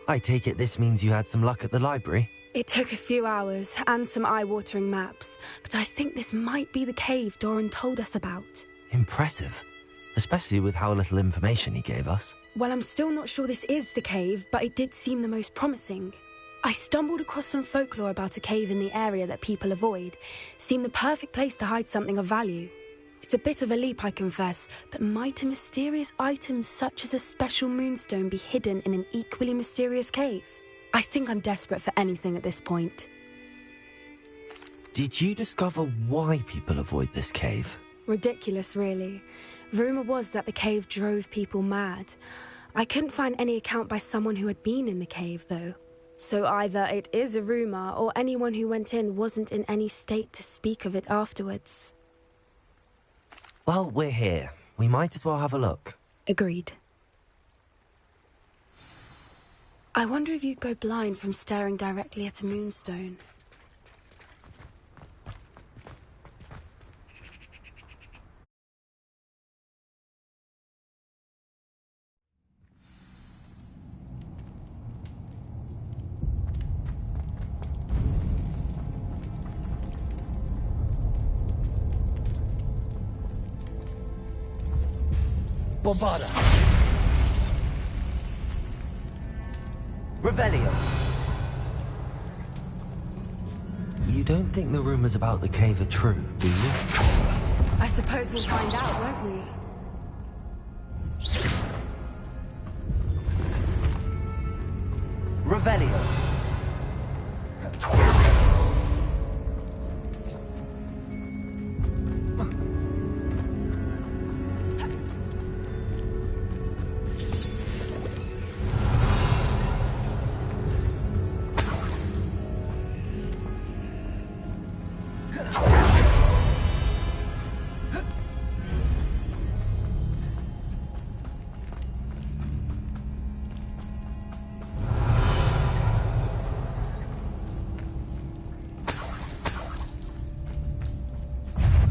I take it this means you had some luck at the library? It took a few hours and some eye-watering maps, but I think this might be the cave Doran told us about. Impressive. Especially with how little information he gave us. Well, I'm still not sure this is the cave, but it did seem the most promising. I stumbled across some folklore about a cave in the area that people avoid. Seemed the perfect place to hide something of value. It's a bit of a leap, I confess, but might a mysterious item such as a special moonstone be hidden in an equally mysterious cave? I think I'm desperate for anything at this point. Did you discover why people avoid this cave? Ridiculous, really. Rumour was that the cave drove people mad. I couldn't find any account by someone who had been in the cave, though. So either it is a rumour, or anyone who went in wasn't in any state to speak of it afterwards. Well, we're here. We might as well have a look. Agreed. I wonder if you'd go blind from staring directly at a moonstone. Bombarda! Revelio! You don't think the rumors about the cave are true, do you? I suppose we'll find out, won't we? Revelio!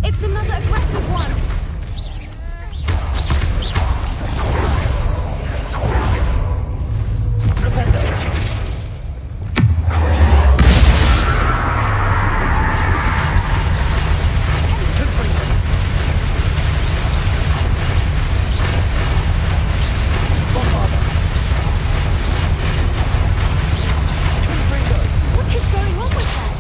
It's another aggressive one! What is going on with them?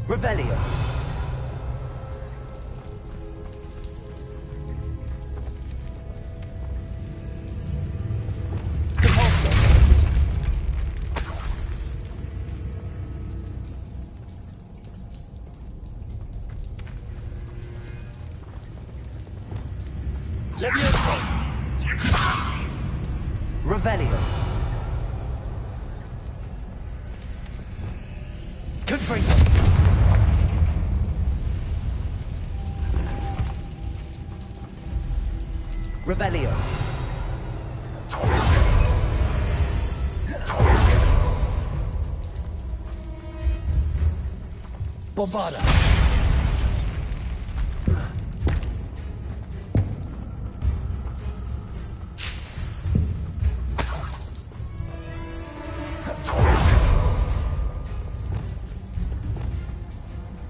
Revelio! Compulso! Levioso! Revelio! Confringo! Revelio. Bombarda.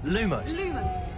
Lumos. Lumos.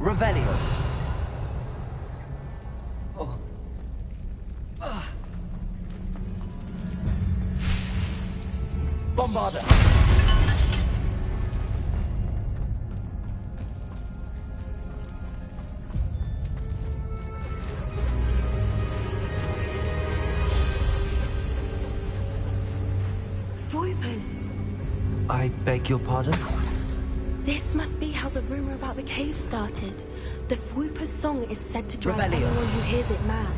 Revelio. Bombarda. I beg your pardon? This must be how the rumor about the cave started. The Whooper's song is said to drive Revelio. anyone who hears it mad.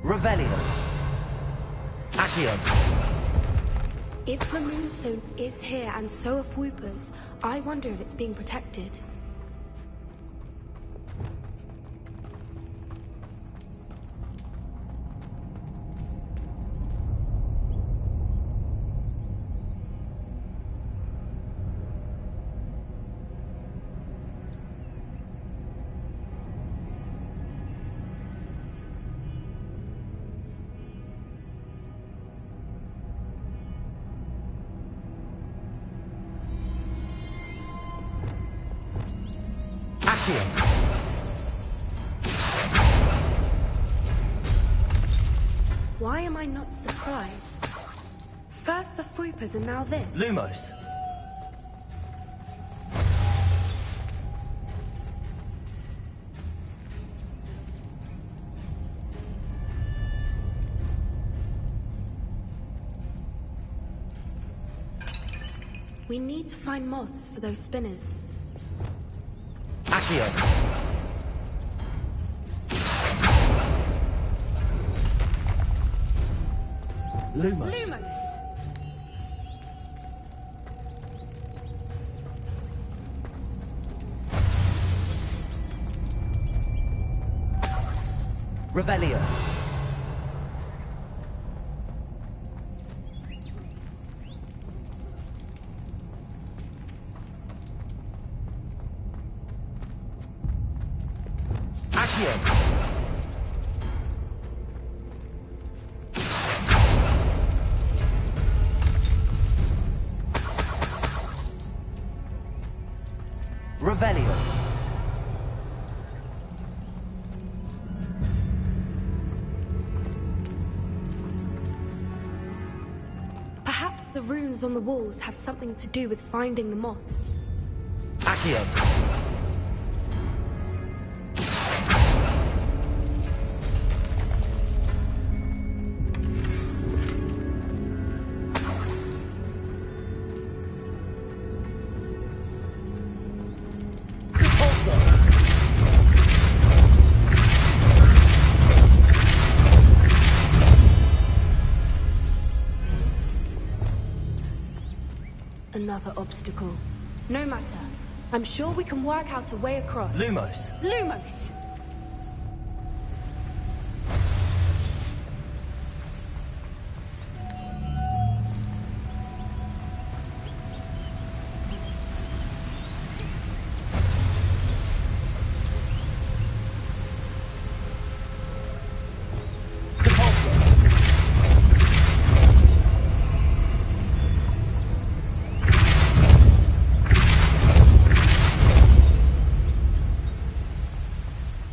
Revelio. Accio. If the Moonstone is here and so are Whoopers, I wonder if it's being protected. Why am I not surprised? First the Whoopers and now this. Lumos. We need to find moths for those spinners. Accio. Lumos. Lumos! Revelio. Accio. Revelio. Perhaps the runes on the walls have something to do with finding the moths. Accio. Another obstacle. No matter. I'm sure we can work out a way across. Lumos. Lumos!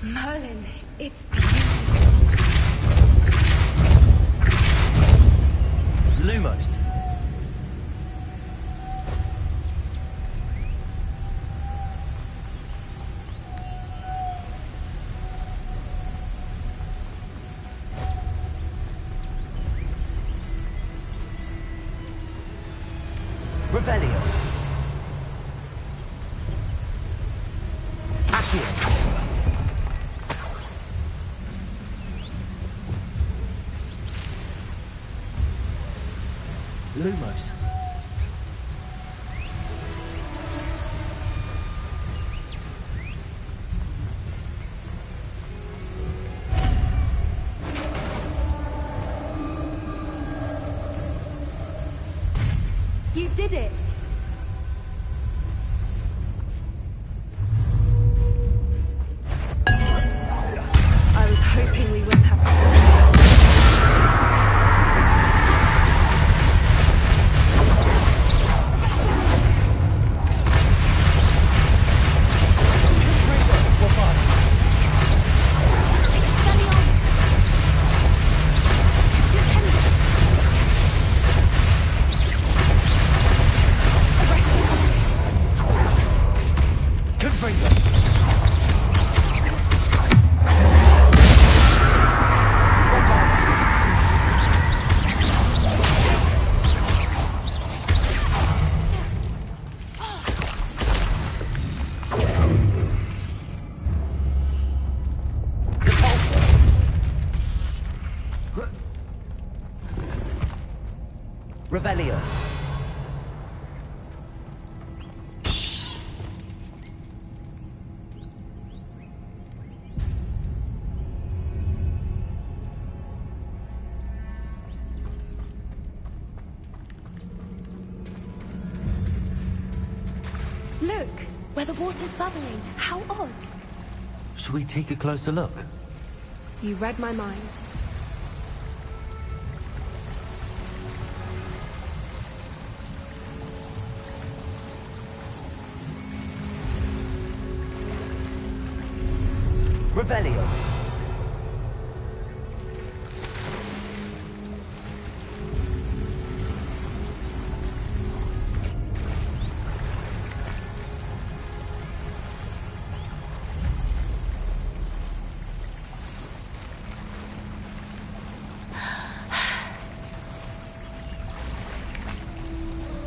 Merlin, it's beautiful. Lumos. Revelio. Accio. Lumos. You did it! I was hoping we wouldn't have to search. Revelio. Look, where the water's bubbling. How odd. Should we take a closer look? You read my mind. Revelio.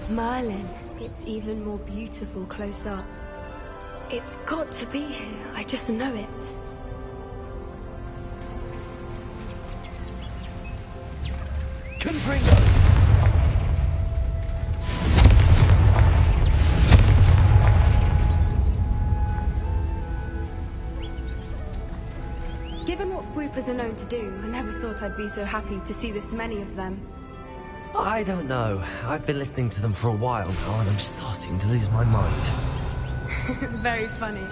Merlin, it's even more beautiful close up. It's got to be here, I just know it. Confringo! Given what Whoopers are known to do, I never thought I'd be so happy to see this many of them. I don't know. I've been listening to them for a while now, and I'm starting to lose my mind. Very funny.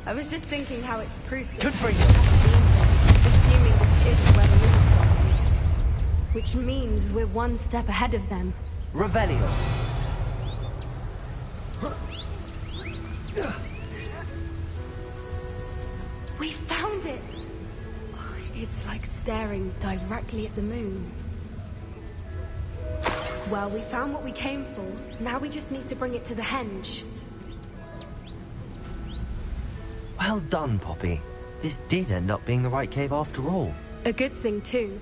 I was just thinking how it's proof that Confringo! assuming this is where the Moonstone is. Which means we're one step ahead of them. Revelio. We found it! It's like staring directly at the moon. Well, we found what we came for. Now we just need to bring it to the henge. Well done, Poppy. This did end up being the right cave after all. A good thing, too.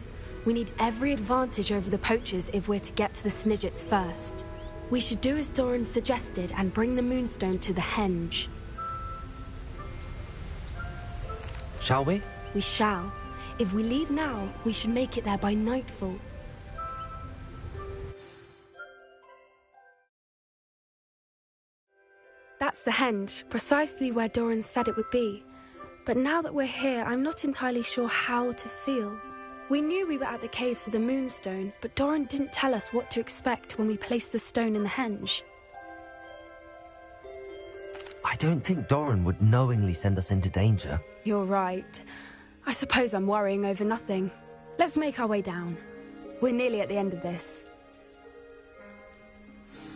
We need every advantage over the poachers if we're to get to the Snidgets first. We should do as Doran suggested and bring the Moonstone to the henge. Shall we? We shall. If we leave now, we should make it there by nightfall. That's the henge, precisely where Doran said it would be. But now that we're here, I'm not entirely sure how to feel. We knew we were at the cave for the Moonstone, but Doran didn't tell us what to expect when we placed the stone in the henge. I don't think Doran would knowingly send us into danger. You're right. I suppose I'm worrying over nothing. Let's make our way down. We're nearly at the end of this.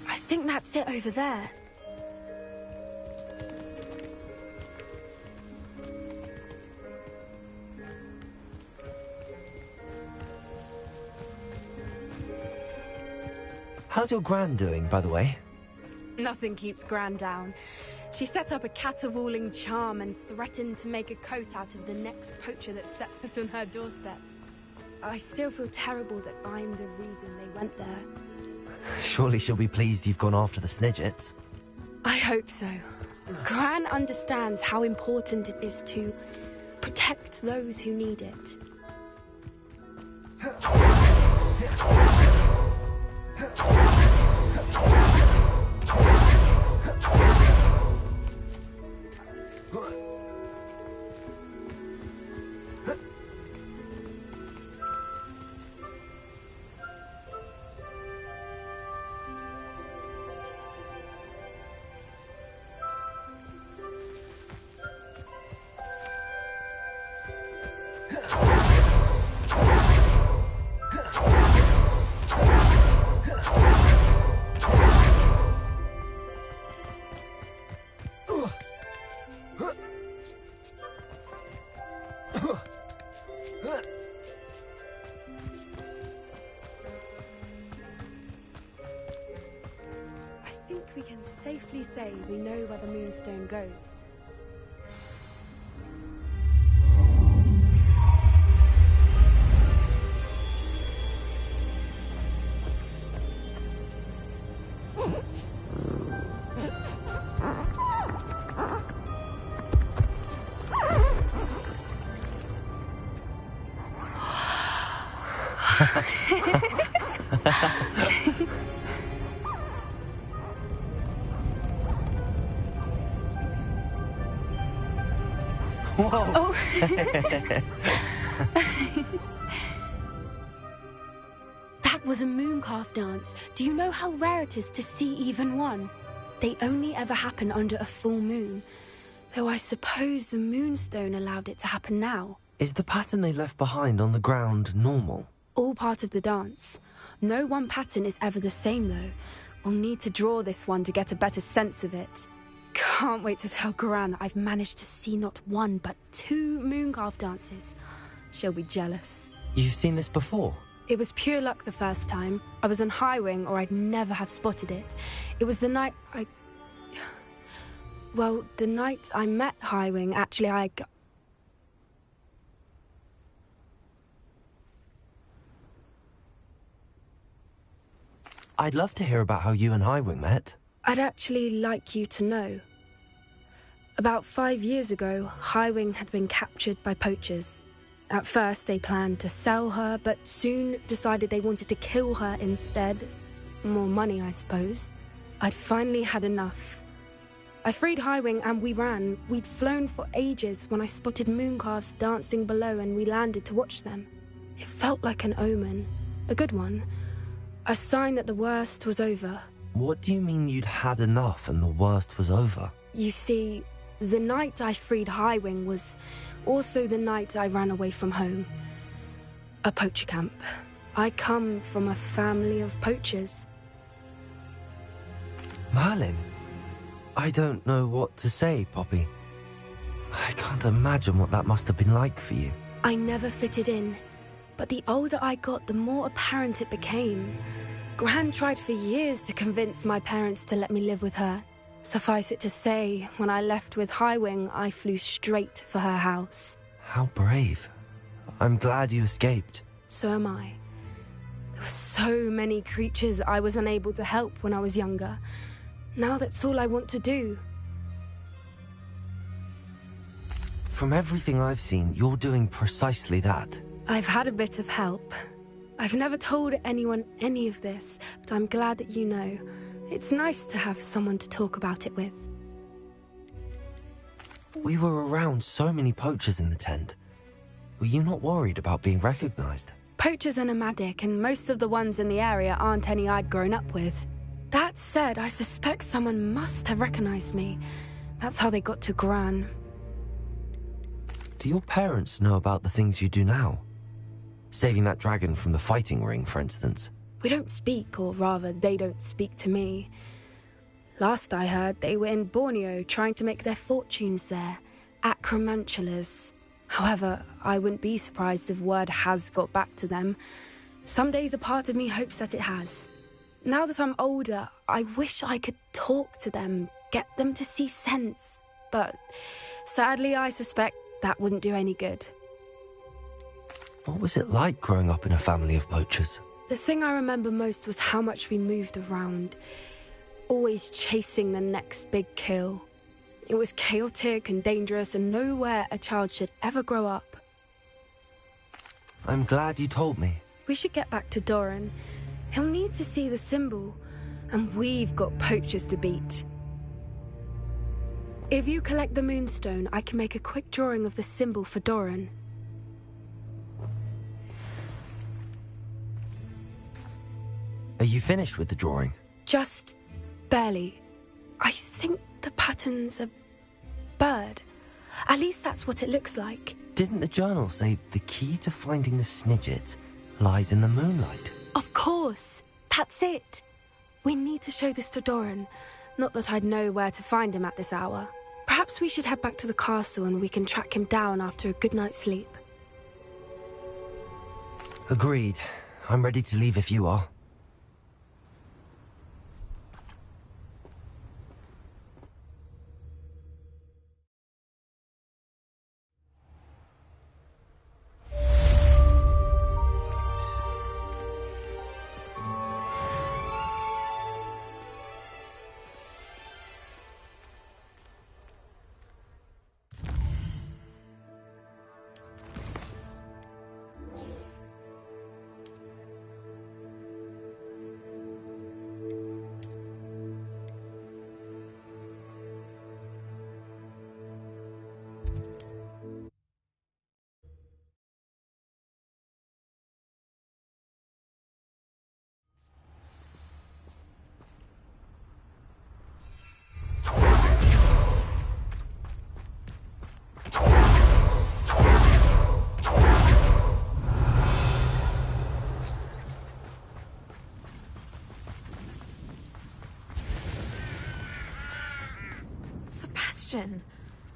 I think that's it over there. How's your Gran doing, by the way? Nothing keeps Gran down. She set up a caterwauling charm and threatened to make a coat out of the next poacher that set foot on her doorstep. I still feel terrible that I'm the reason they went there. Surely she'll be pleased you've gone after the Snidgets. I hope so. Gran understands how important it is to protect those who need it. I think we can safely say we know where the Moonstone goes. Whoa! Oh. That was a mooncalf dance. Do you know how rare it is to see even one? They only ever happen under a full moon. Though I suppose the moonstone allowed it to happen now. Is the pattern they left behind on the ground normal? All part of the dance. No one pattern is ever the same, though. We'll need to draw this one to get a better sense of it. Can't wait to tell Gran that I've managed to see not one, but 2 mooncalf dances. She'll be jealous. You've seen this before? It was pure luck the first time. I was on Highwing, or I'd never have spotted it. It was the night Well, the night I met Highwing, actually, I'd love to hear about how you and Highwing met. I'd actually like you to know. About 5 years ago, Highwing had been captured by poachers. At first, they planned to sell her, but soon decided they wanted to kill her instead. More money, I suppose. I'd finally had enough. I freed Highwing and we ran. We'd flown for ages when I spotted mooncalves dancing below and we landed to watch them. It felt like an omen. A good one. A sign that the worst was over. What do you mean you'd had enough and the worst was over? You see, the night I freed Highwing was also the night I ran away from home. A poacher camp. I come from a family of poachers. Merlin? I don't know what to say, Poppy. I can't imagine what that must have been like for you. I never fitted in, but the older I got, the more apparent it became. Gran tried for years to convince my parents to let me live with her. Suffice it to say, when I left with Highwing, I flew straight for her house. How brave. I'm glad you escaped. So am I. There were so many creatures I was unable to help when I was younger. Now that's all I want to do. From everything I've seen, you're doing precisely that. I've had a bit of help. I've never told anyone any of this, but I'm glad that you know. It's nice to have someone to talk about it with. We were around so many poachers in the tent. Were you not worried about being recognized? Poachers are nomadic, and most of the ones in the area aren't any I'd grown up with. That said, I suspect someone must have recognized me. That's how they got to Gran. Do your parents know about the things you do now? Saving that dragon from the fighting ring, for instance. We don't speak, or rather, they don't speak to me. Last I heard, they were in Borneo trying to make their fortunes there. Acromantulas. However, I wouldn't be surprised if word has got back to them. Some days a part of me hopes that it has. Now that I'm older, I wish I could talk to them, get them to see sense. But sadly, I suspect that wouldn't do any good. What was it like growing up in a family of poachers? The thing I remember most was how much we moved around, always chasing the next big kill. It was chaotic and dangerous and nowhere a child should ever grow up. I'm glad you told me. We should get back to Doran. He'll need to see the symbol, and we've got poachers to beat. If you collect the moonstone, I can make a quick drawing of the symbol for Doran. Are you finished with the drawing? Just barely. I think the pattern's a bird. At least that's what it looks like. Didn't the journal say the key to finding the Snidget lies in the moonlight? Of course. That's it. We need to show this to Doran. Not that I'd know where to find him at this hour. Perhaps we should head back to the castle and we can track him down after a good night's sleep. Agreed. I'm ready to leave if you are. question.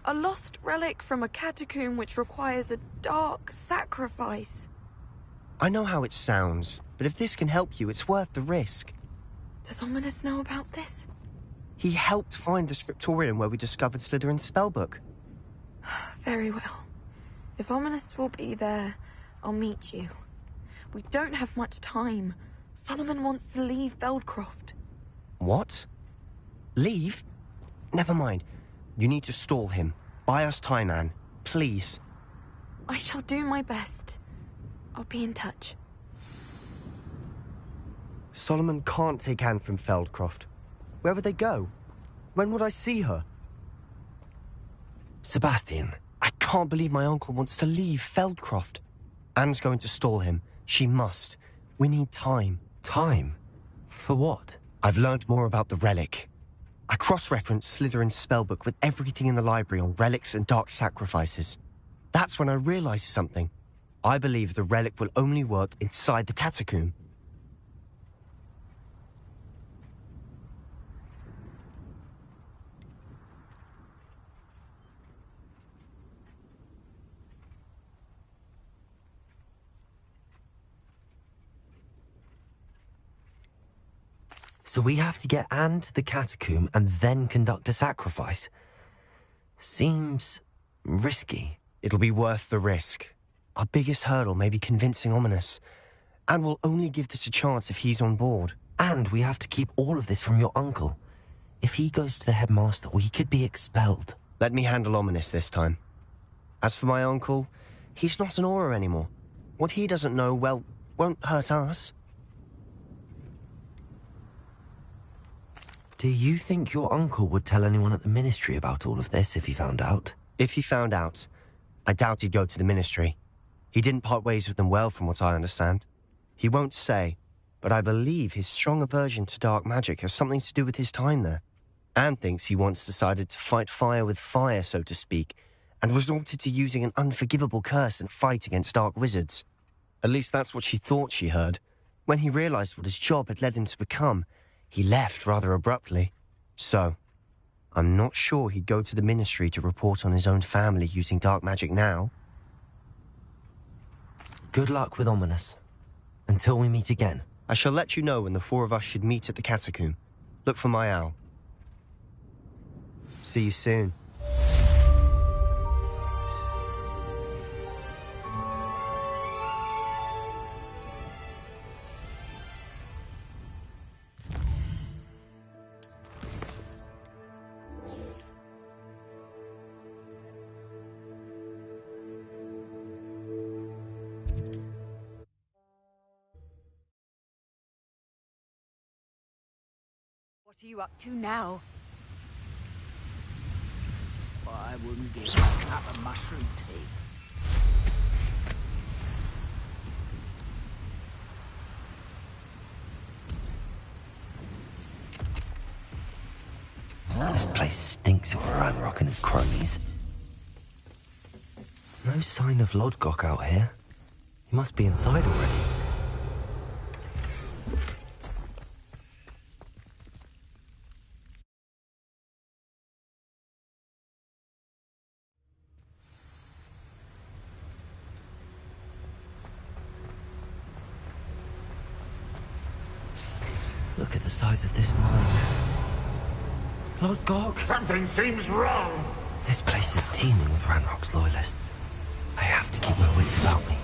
A lost relic from a catacomb which requires a dark sacrifice. I know how it sounds, but if this can help you, it's worth the risk. Does Ominous know about this? He helped find the scriptorium where we discovered Slytherin's spellbook. Very well. If Ominous will be there, I'll meet you. We don't have much time. Solomon wants to leave Feldcroft. What? Leave? Never mind. You need to stall him. Buy us time, Anne. Please. I shall do my best. I'll be in touch. Solomon can't take Anne from Feldcroft. Where would they go? When would I see her? Sebastian. I can't believe my uncle wants to leave Feldcroft. Anne's going to stall him. She must. We need time. Time? For what? I've learned more about the relic. I cross-referenced Slytherin's spellbook with everything in the library on relics and dark sacrifices. That's when I realized something. I believe the relic will only work inside the catacomb. So we have to get Anne to the catacomb and then conduct a sacrifice. Seems risky. It'll be worth the risk. Our biggest hurdle may be convincing Ominous. And we'll only give this a chance if he's on board. And we have to keep all of this from your uncle. If he goes to the headmaster, we could be expelled. Let me handle Ominous this time. As for my uncle, he's not an Auror anymore. What he doesn't know, well, won't hurt us. Do you think your uncle would tell anyone at the ministry about all of this if he found out? If he found out, I doubt he'd go to the ministry. He didn't part ways with them well, from what I understand. He won't say, but I believe his strong aversion to dark magic has something to do with his time there. Anne thinks he once decided to fight fire with fire, so to speak, and resorted to using an unforgivable curse in a fight against dark wizards. At least that's what she thought she heard. When he realized what his job had led him to become, he left rather abruptly. So, I'm not sure he'd go to the ministry to report on his own family using dark magic now. Good luck with Ominous. Until we meet again. I shall let you know when the four of us should meet at the catacomb. Look for my owl. See you soon. What are you up to now? I wouldn't give a cup of mushroom tea. This place stinks of Ranrock and his cronies. No sign of Lodgok out here. He must be inside already. Look at the size of this mine. Lodgok! Something seems wrong. This place is teeming with Ranrock's loyalists. I have to keep my wits about me.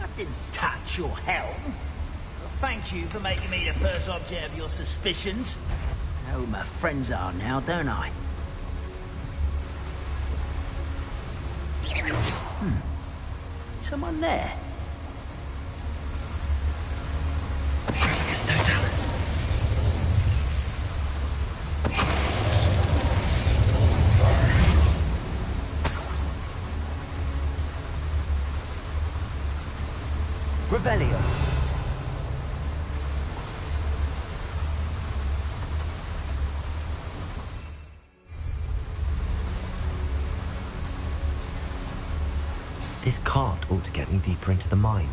I didn't touch your helm. Well, thank you for making me the first object of your suspicions. I know who my friends are now, don't I? Someone there? Trevicus Totalis. Revelio. This cart ought to get me deeper into the mine.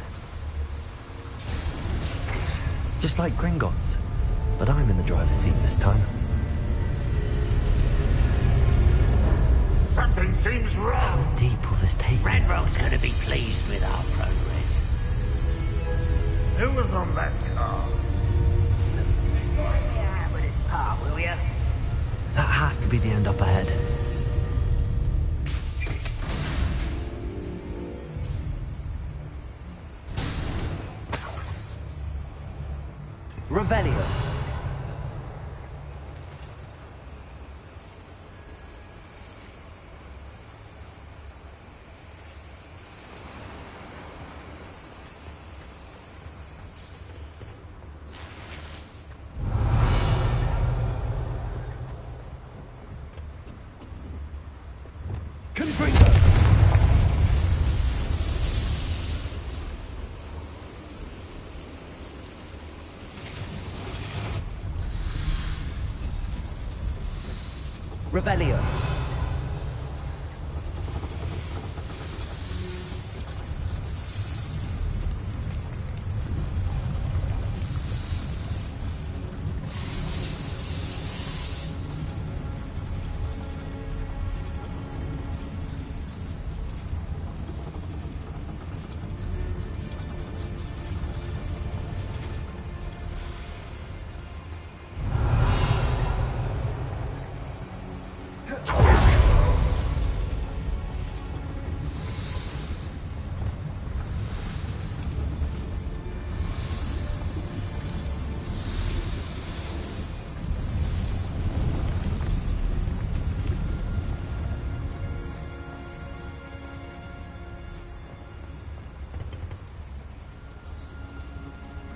Just like Gringotts, but I'm in the driver's seat this time. Something seems wrong. How deep will this take me? Renro's gonna be pleased with our progress. Who was on that car? Join me out with his part, will ya? That has to be the end up ahead. Revelio. Revelio.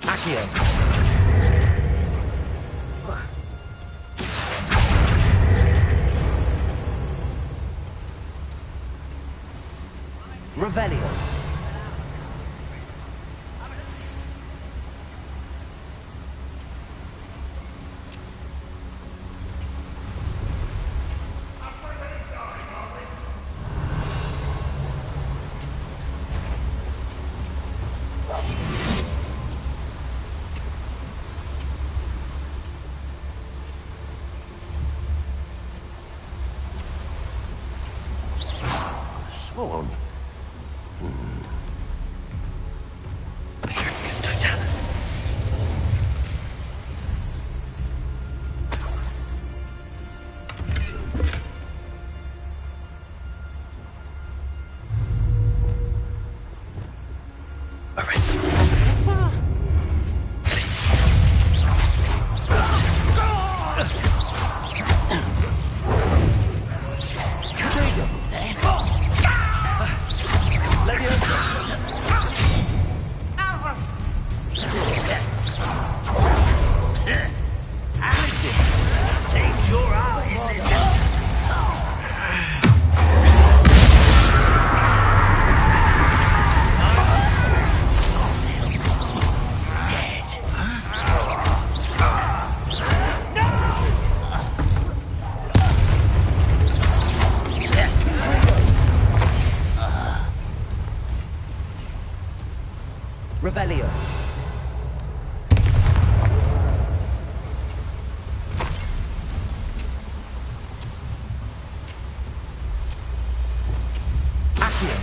Accio. Revelio. Sworn. Patricius Totalis. Arrest them. Please. Take your eyes and Revelio. Accio.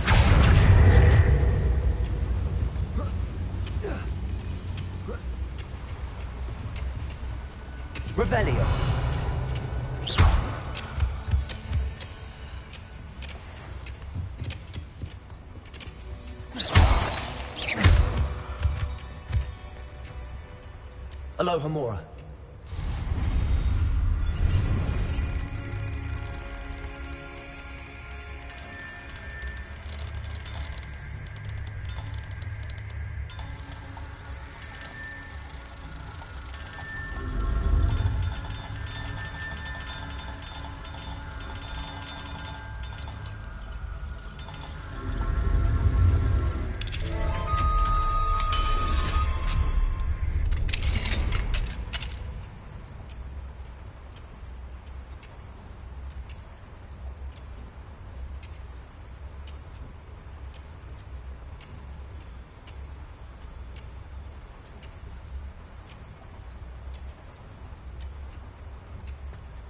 Revelio. Aloha Mora.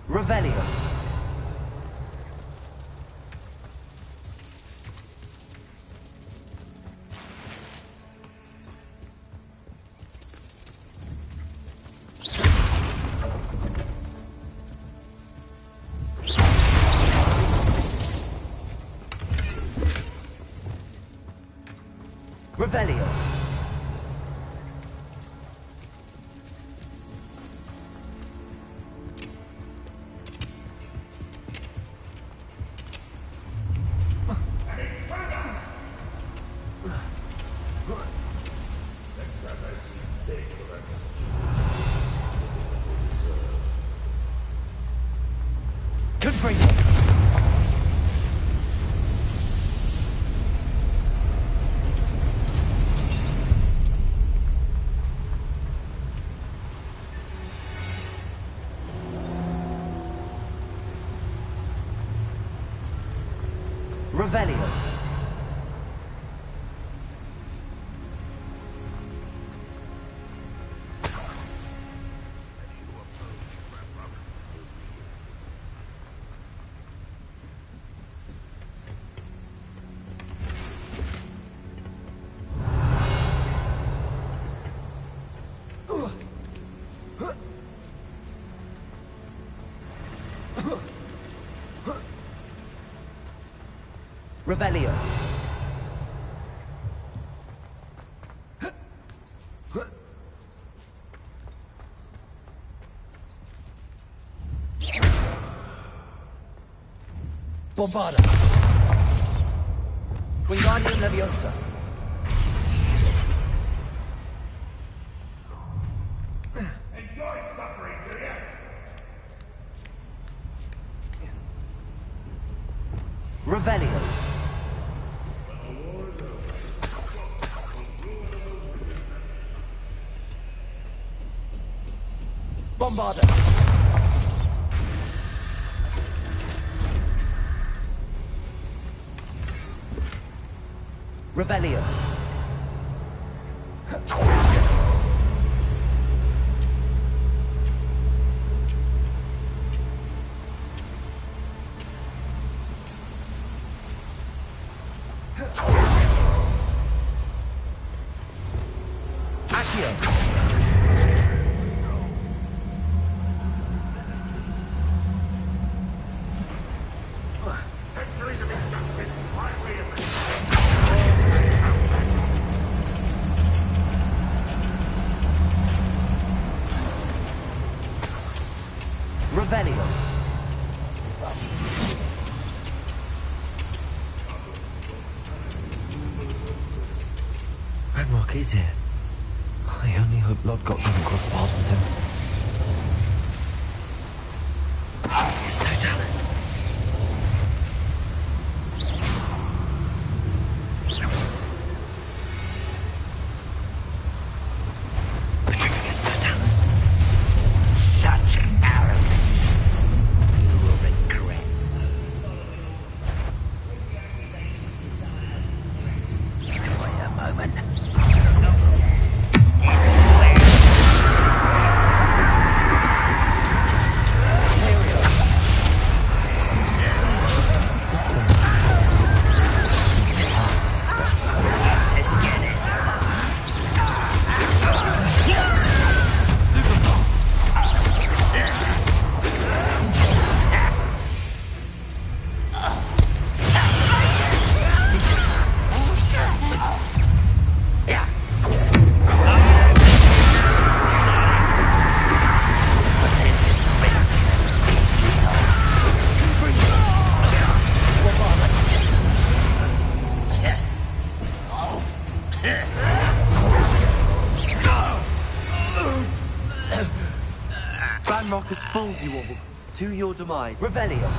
Revelio. Revelio. Confringo. Revelio. Revelio. Bombarda. Wingardium Leviosa. Enjoy suffering, do ya? Revelio. Bombarda. Revelio. Accio. Centuries of injustice finally erased. Revelio. Ranrock is here. I only hope Lodgok doesn't cross paths with him. It's Totalis. Petrificus Totalis. Such arrogance. You will regret. Wait a moment. Let's get this. Ranrock has fooled you all. To your demise. Revelio.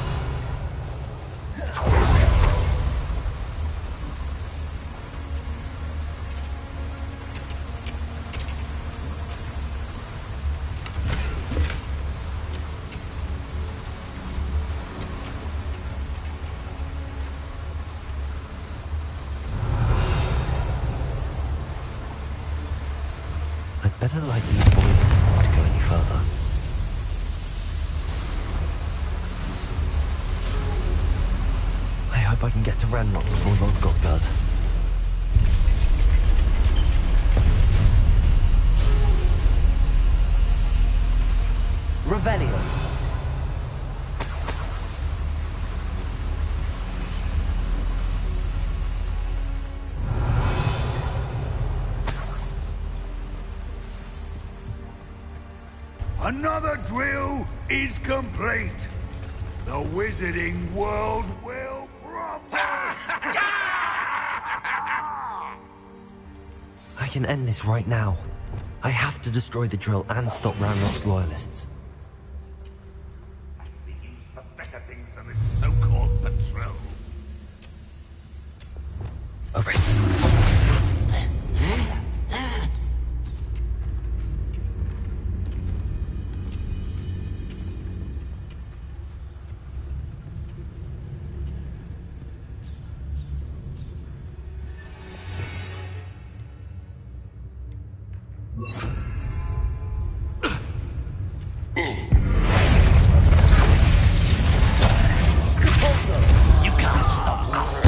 I'd better light these boilers if I want to go any further. I hope I can get to Ranrock before Lodgok does. Revelio. Another drill is complete. The wizarding world will prosper. I can end this right now. I have to destroy the drill and stop Ranrock's loyalists. Better things than this so-called patrol. Arrest them. You can't stop us.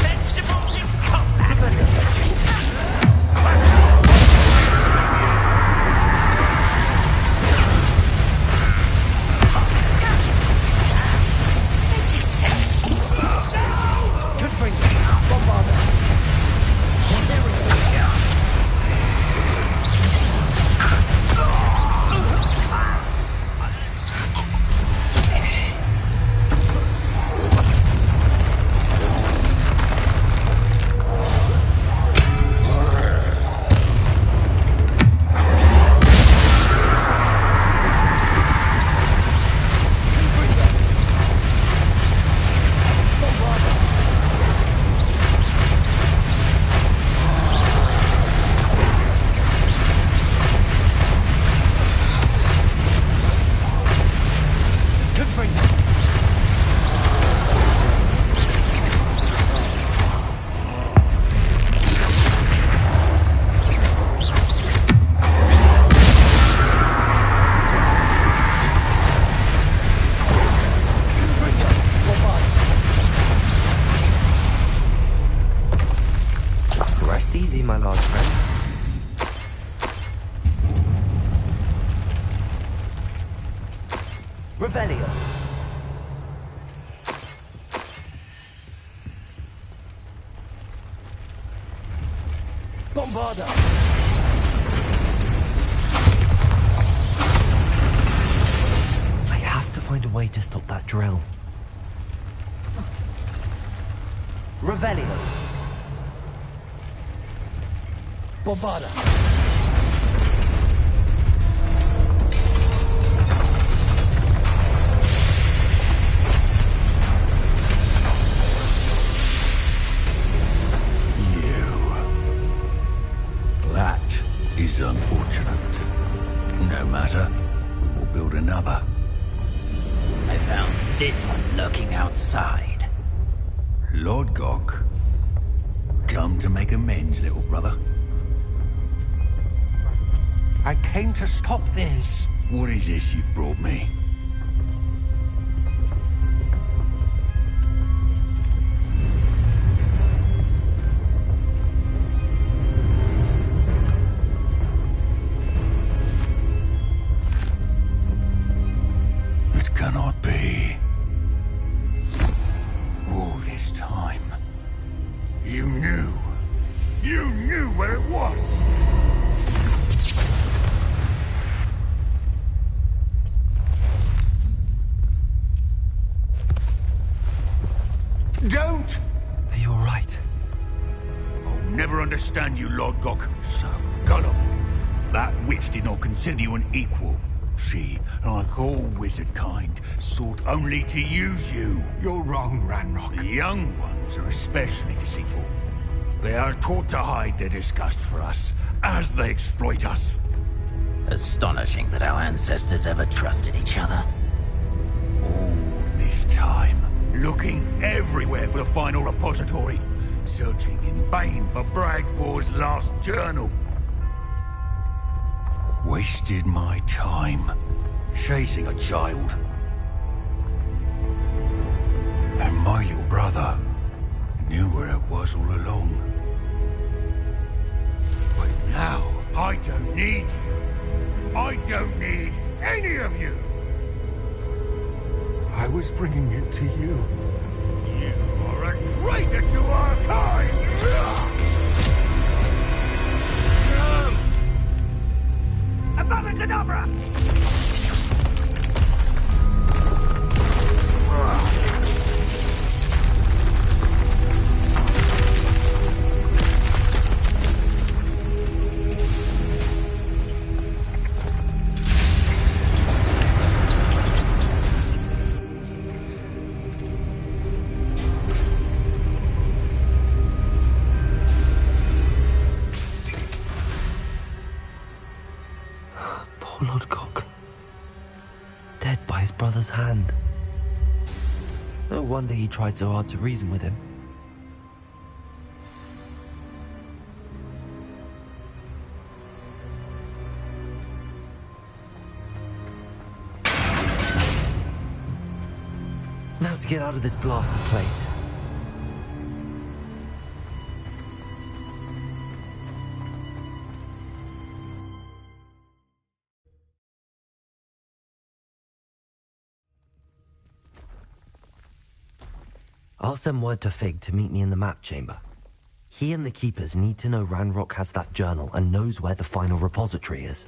Vegetables in combat. Rest easy, my large friend. Revelio. Bombarda. I have to find a way to stop that drill. Revelio. Bombarda. That is unfortunate. No matter, we will build another. I found this one lurking outside. Lord Gok, come to make amends, little brother. I came to stop this. What is this you've brought me? It cannot be. All this time, You knew. You knew where it was. Don't! Are you alright? I'll never understand you, Lord Gok. So, Gollum, that witch did not consider you an equal. She, like all wizard kind, sought only to use you. You're wrong, Ranrock. The young ones are especially deceitful. They are taught to hide their disgust for us, as they exploit us. Astonishing that our ancestors ever trusted each other. All this time, looking everywhere for the final repository, searching in vain for Bragbor's last journal. Wasted my time, chasing a child. And my little brother knew where it was all along. But now, I don't need you. I don't need any of you. I was bringing it to you. You are a traitor to our kind! No! Avada Kedavra! Poor Lodgok. Dead by his brother's hand. No wonder he tried so hard to reason with him. Now to get out of this blasted place. I'll send word to Fig to meet me in the map chamber. He and the Keepers need to know Ranrock has that journal and knows where the final repository is.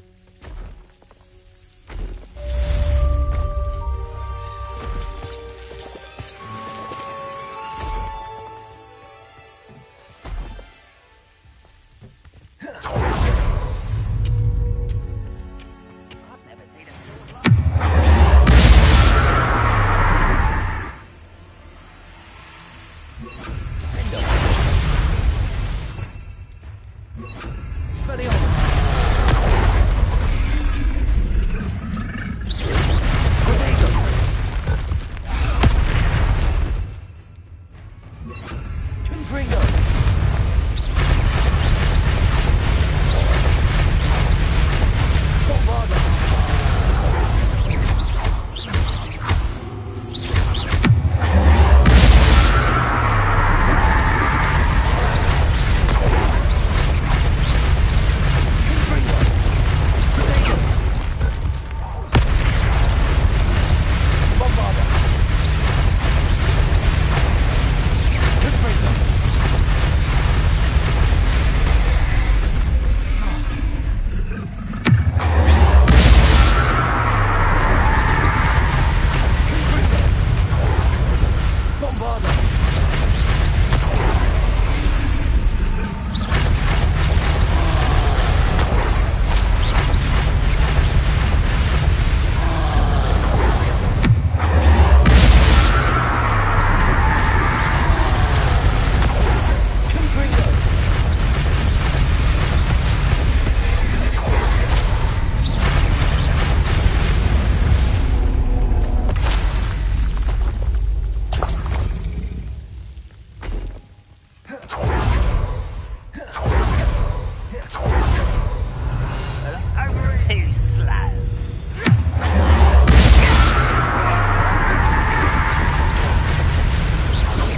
Too slow.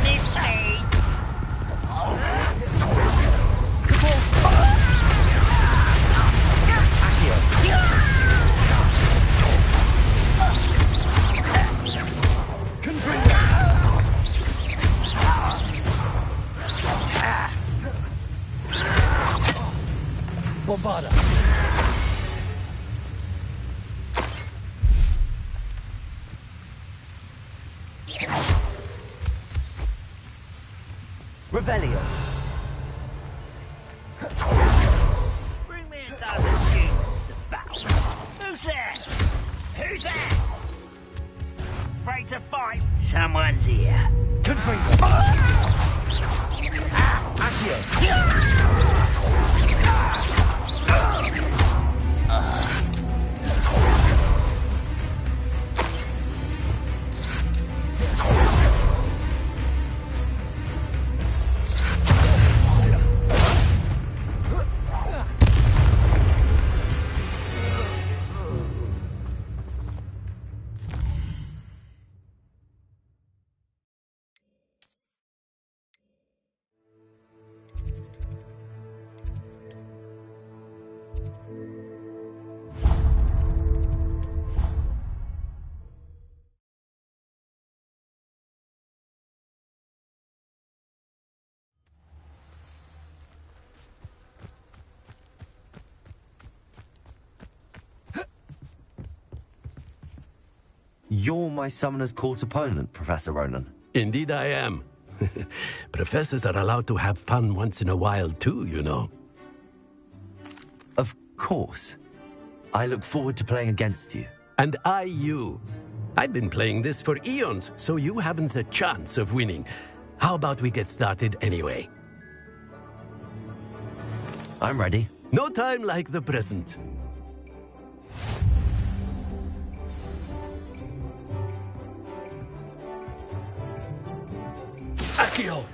Miss me. Bombarda. Revelio. Bring me a dozen humans to battle. Who's there? Who's there? Afraid to fight? Someone's here. Confringo. Accio. You're my summoner's court opponent, Professor Ronan. Indeed I am. Professors are allowed to have fun once in a while too, you know. Of course. I look forward to playing against you. And I you. I've been playing this for eons, so you haven't a chance of winning. How about we get started anyway? I'm ready. No time like the present. Accio!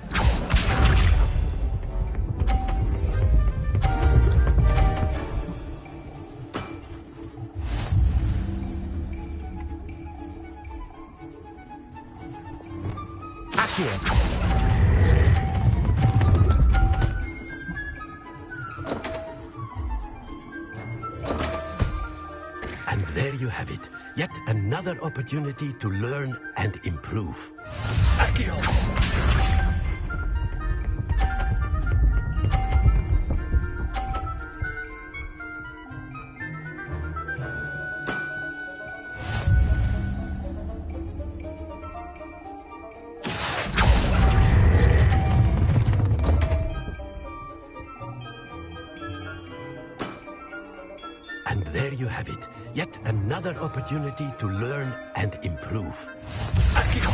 Accio! And there you have it. Yet another opportunity to learn and improve. Accio! And there you have it. Yet another opportunity to learn and improve. Accio!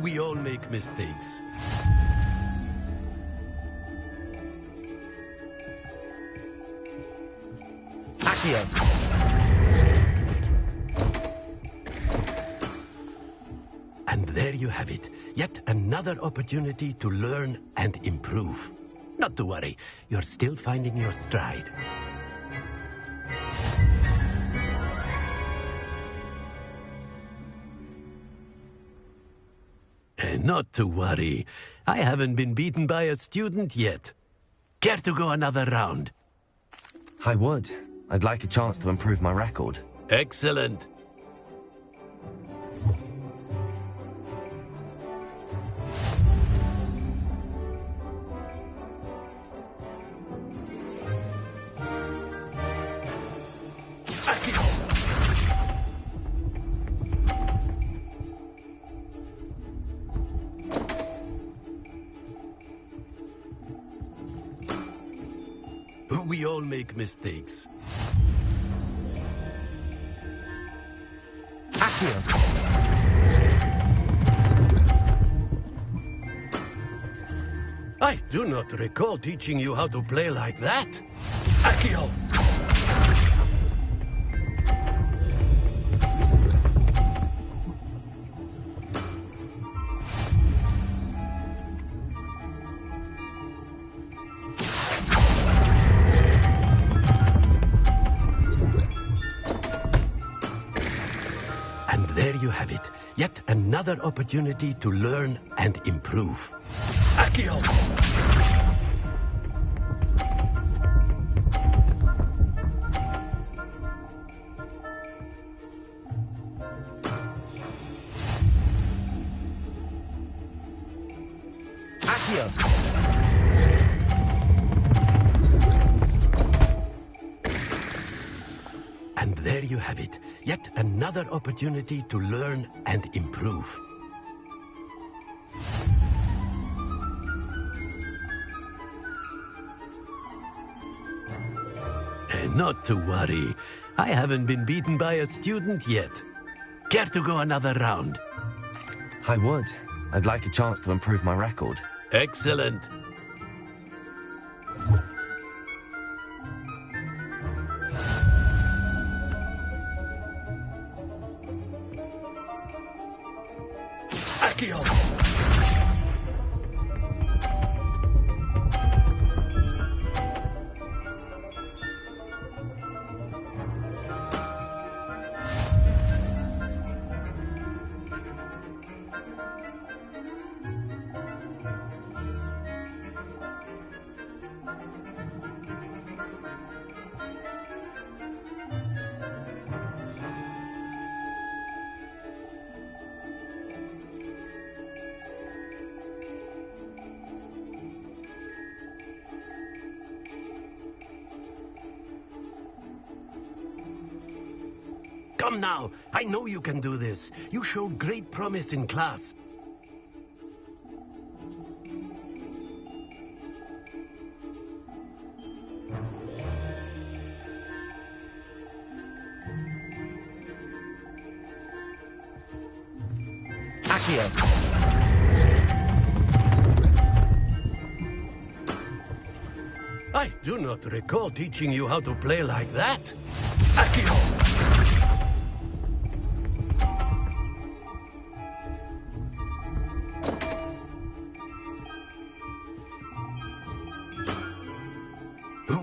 We all make mistakes. Accio! And there you have it. Yet another opportunity to learn and improve. Not to worry, you're still finding your stride. And not to worry, I haven't been beaten by a student yet. Care to go another round? I would. I'd like a chance to improve my record. Excellent. We all make mistakes. Accio! I do not recall teaching you how to play like that. Accio! And there you have it. Yet another opportunity to learn and improve. Accio! Accio! And there you have it. Yet another opportunity to learn and improve. And not to worry, I haven't been beaten by a student yet. Care to go another round? I would. I'd like a chance to improve my record. Excellent. Accio! Come now, I know you can do this. You showed great promise in class. Accio! I do not recall teaching you how to play like that. Accio!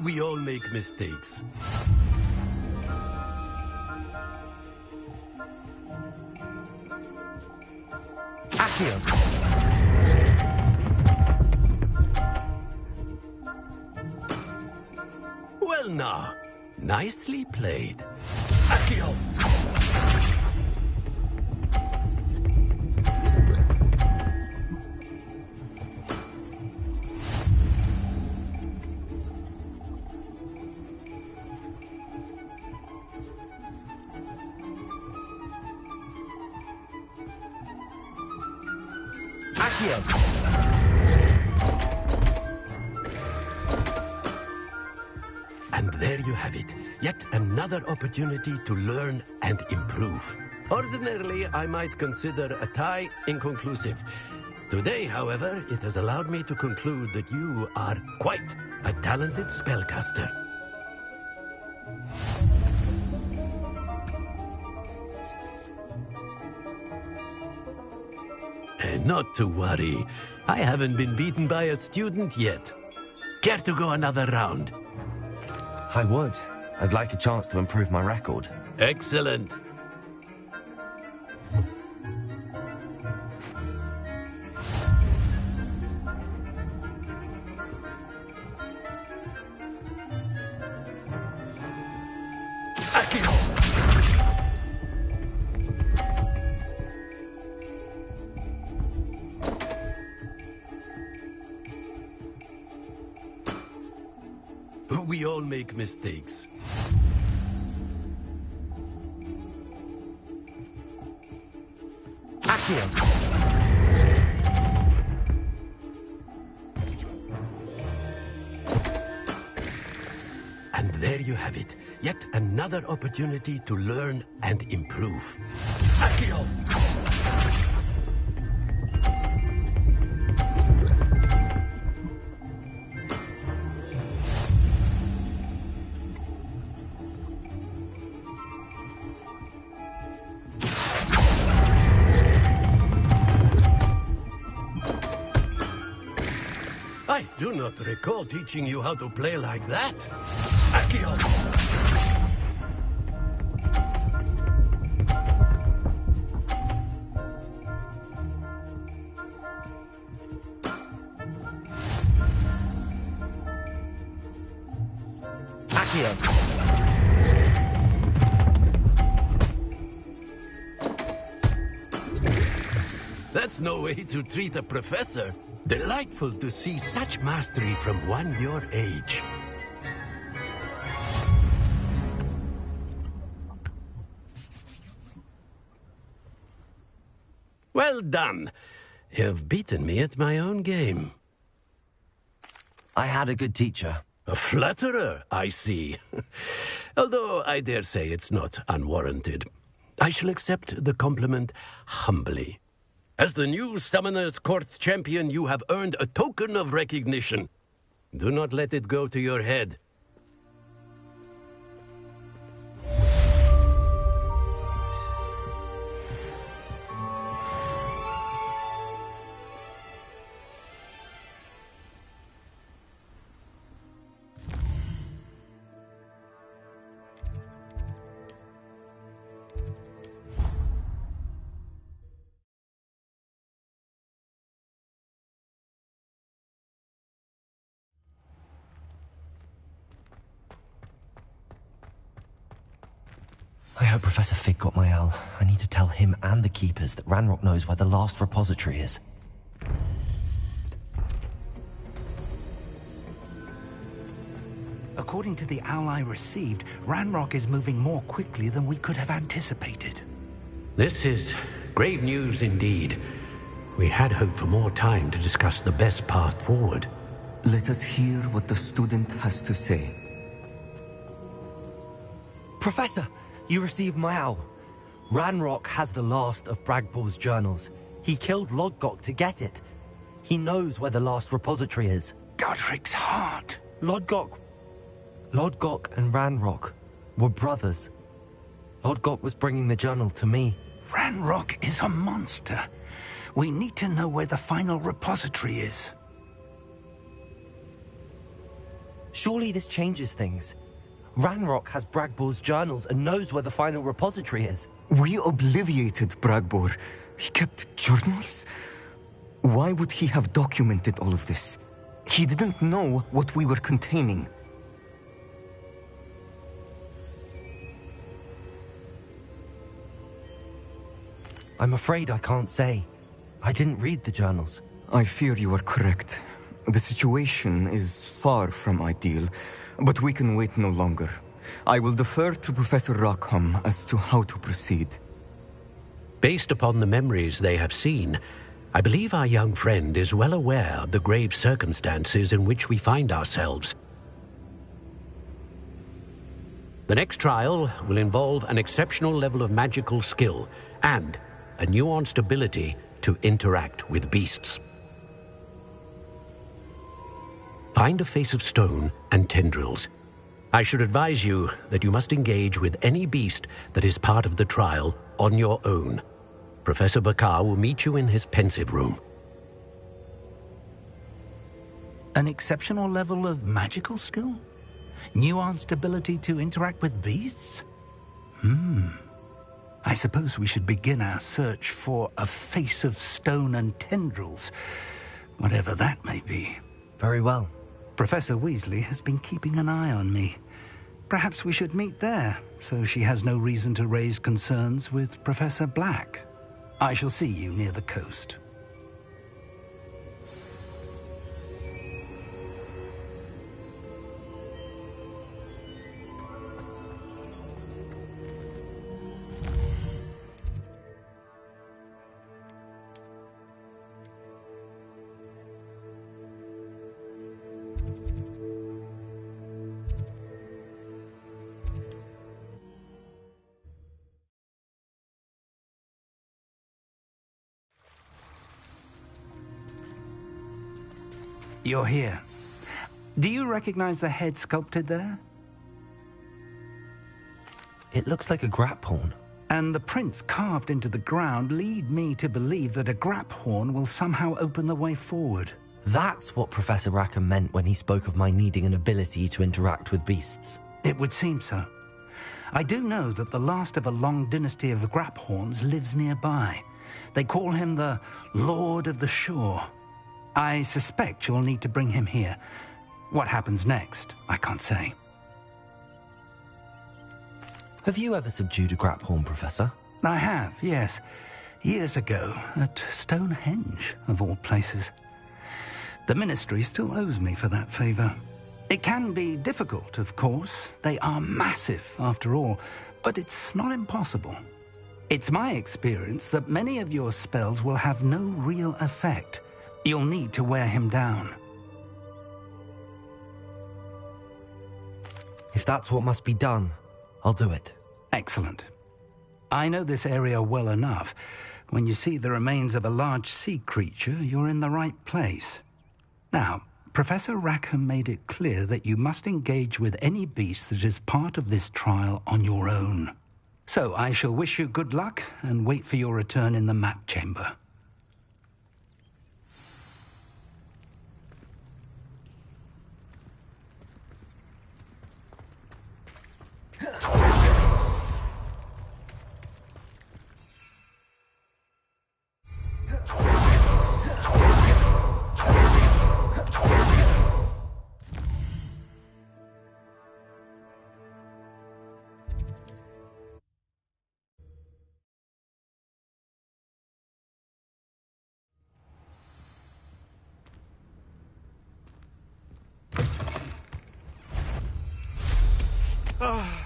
We all make mistakes. Accio! Well now, nicely played. Accio! And there you have it. Yet another opportunity to learn and improve. Ordinarily, I might consider a tie inconclusive. Today, however, it has allowed me to conclude that you are quite a talented spellcaster. And not to worry, I haven't been beaten by a student yet. Care to go another round? I would. I'd like a chance to improve my record. Excellent. We all make mistakes. Accio! And there you have it. Yet another opportunity to learn and improve. Accio! I do not recall teaching you how to play like that. Accio! That's no way to treat a professor. Delightful to see such mastery from one your age. Well done. You've beaten me at my own game. I had a good teacher. A flatterer, I see. Although I dare say it's not unwarranted. I shall accept the compliment humbly. As the new Summoner's Court champion, you have earned a token of recognition. Do not let it go to your head. I hope Professor Fig got my L. I need to tell him and the Keepers that Ranrock knows where the last repository is. According to the owl I received, Ranrock is moving more quickly than we could have anticipated. This is grave news indeed. We had hoped for more time to discuss the best path forward. Let us hear what the student has to say. Professor, you received my owl. Ranrock has the last of Bragbor's journals. He killed Lodgok to get it. He knows where the last repository is. Godric's heart. Lodgok and Ranrock were brothers. Lodgok was bringing the journal to me. Ranrock is a monster. We need to know where the final repository is. Surely this changes things. Ranrock has Bragbor's journals and knows where the final repository is. We obliviated Bragbor. He kept journals? Why would he have documented all of this? He didn't know what we were containing. I'm afraid I can't say. I didn't read the journals. I fear you are correct. The situation is far from ideal, but we can wait no longer. I will defer to Professor Rackham as to how to proceed. Based upon the memories they have seen, I believe our young friend is well aware of the grave circumstances in which we find ourselves. The next trial will involve an exceptional level of magical skill and a nuanced ability to interact with beasts. Find a face of stone and tendrils. I should advise you that you must engage with any beast that is part of the trial on your own. Professor Bakar will meet you in his pensive room. An exceptional level of magical skill? Nuanced ability to interact with beasts? I suppose we should begin our search for a face of stone and tendrils, whatever that may be. Very well. Professor Weasley has been keeping an eye on me. Perhaps we should meet there, so she has no reason to raise concerns with Professor Black. I shall see you near the coast. You're here. Do you recognize the head sculpted there? It looks like a grap horn. And the prints carved into the ground lead me to believe that a grap horn will somehow open the way forward. That's what Professor Rackham meant when he spoke of my needing an ability to interact with beasts. It would seem so. I do know that the last of a long dynasty of grap horns lives nearby. They call him the Lord of the Shore. I suspect you'll need to bring him here. What happens next, I can't say. Have you ever subdued a grap horn, Professor? I have, yes. Years ago, at Stonehenge, of all places. The Ministry still owes me for that favor. It can be difficult, of course. They are massive, after all, but it's not impossible. It's my experience that many of your spells will have no real effect. You'll need to wear him down. If that's what must be done, I'll do it. Excellent. I know this area well enough. When you see the remains of a large sea creature, you're in the right place. Now, Professor Rackham made it clear that you must engage with any beast that is part of this trial on your own. So I shall wish you good luck and wait for your return in the map chamber.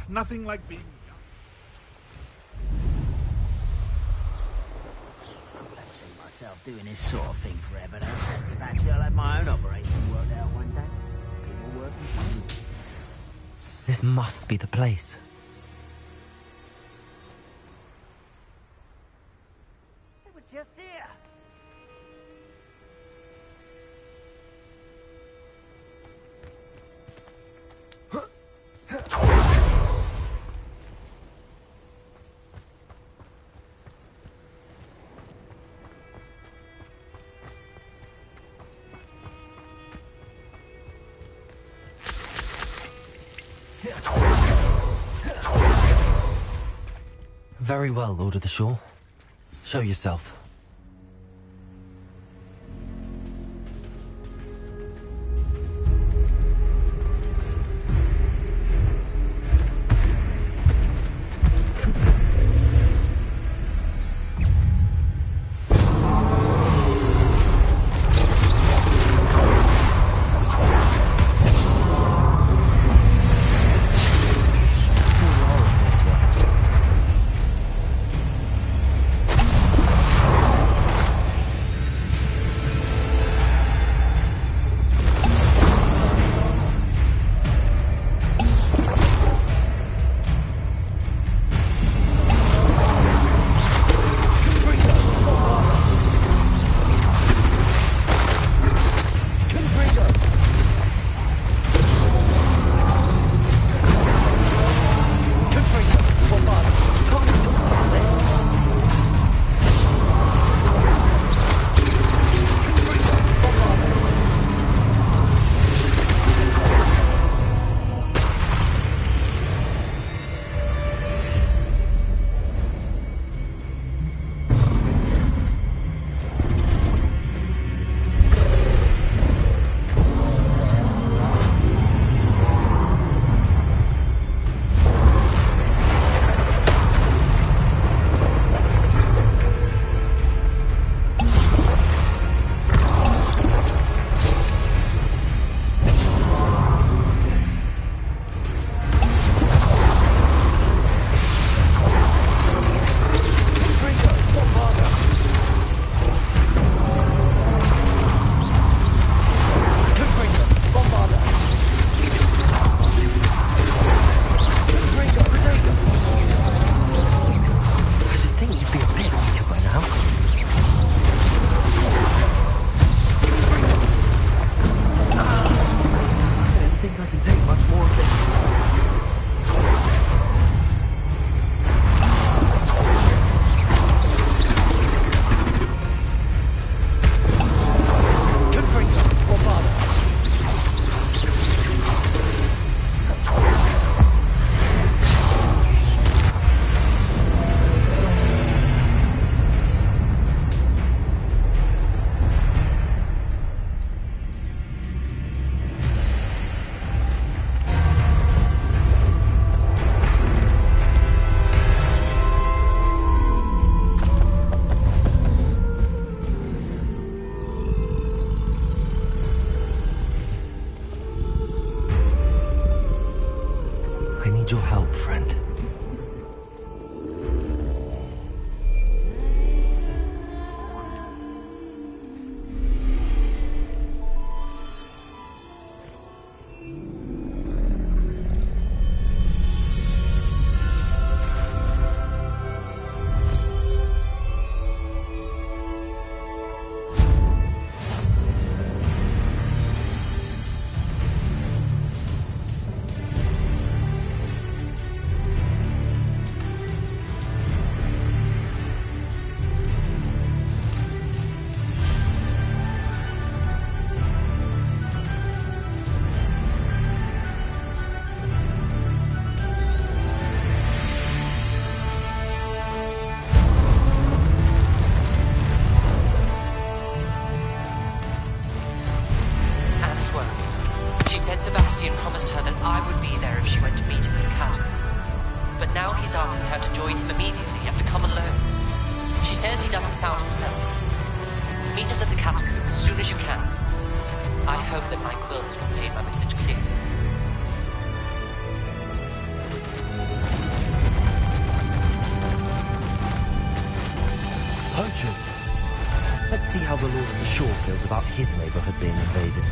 Nothing like being young. I don't see myself doing this sort of thing forever, though. In fact, I'll have my own operation worked out one day. People working for me. This must be the place. They were just here. Very well, Lord of the Shore. Show yourself. Your help, friend. Sebastian promised her that I would be there if she went to meet him in the catacomb. But now he's asking her to join him immediately and to come alone. She says he doesn't sound himself. Meet us at the catacomb as soon as you can. I hope that my quill has conveyed my message clearly. see how the Lord of the Shore feels about his neighborhood being invaded.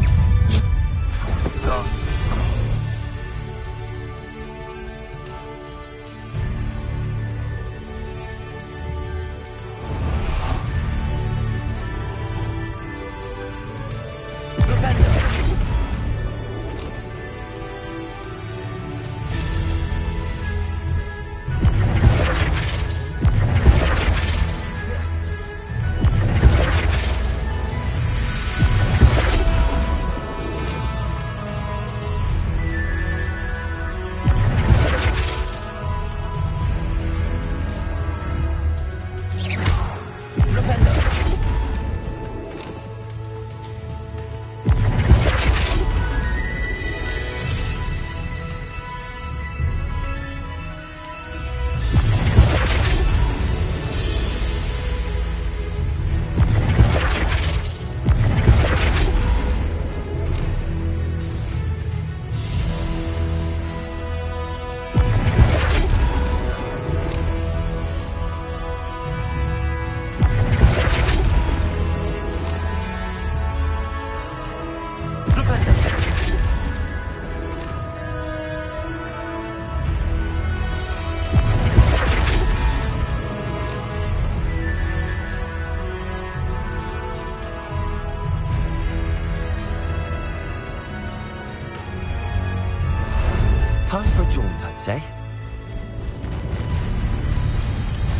Time for a jaunt, I'd say.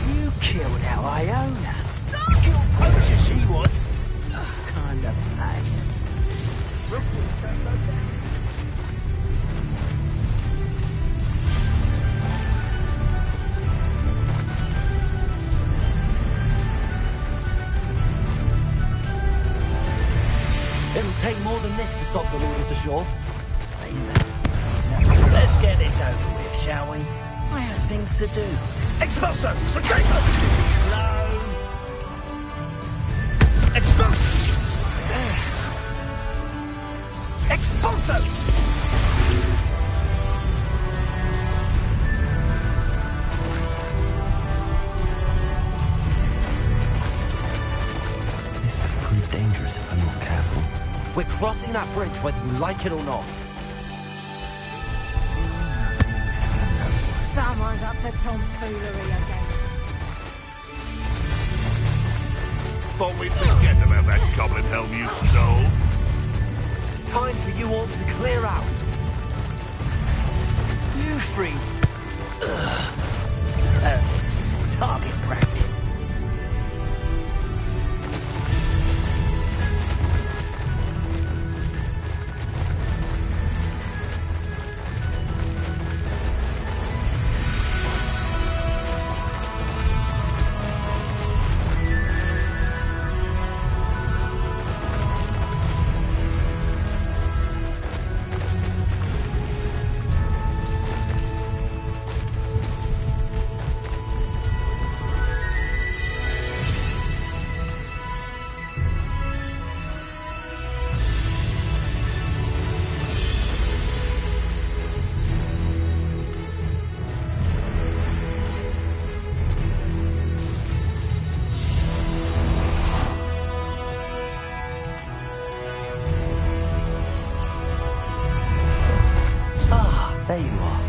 You killed our Iona. Skilled poacher she was. Kind of pain. It'll take more than this to stop the Lord of the Shore. Let's get this over with, shall we? I have things to do. Expulso! Potato! Slow. Expulso! Expulso! This could prove dangerous if I'm not careful. We're crossing that bridge whether you like it or not. Someone's up to tomfoolery again. Thought we'd forget about that goblin helm you stole. Time for you all to clear out. You free. Target practice. There you are.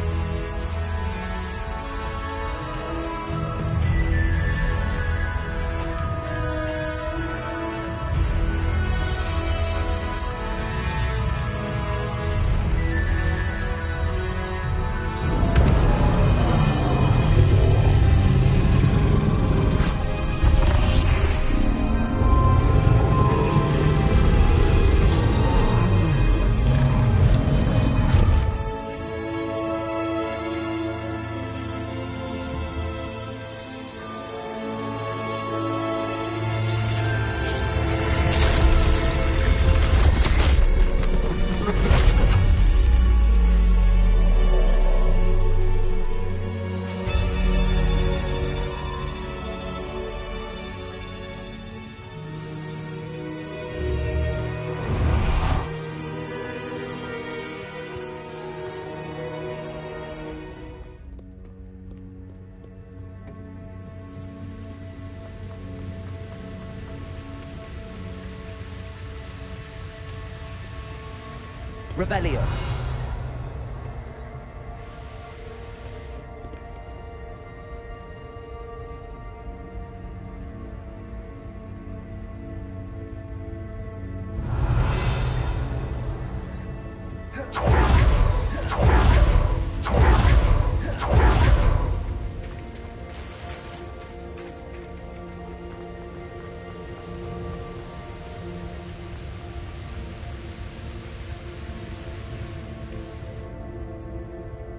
Revelio.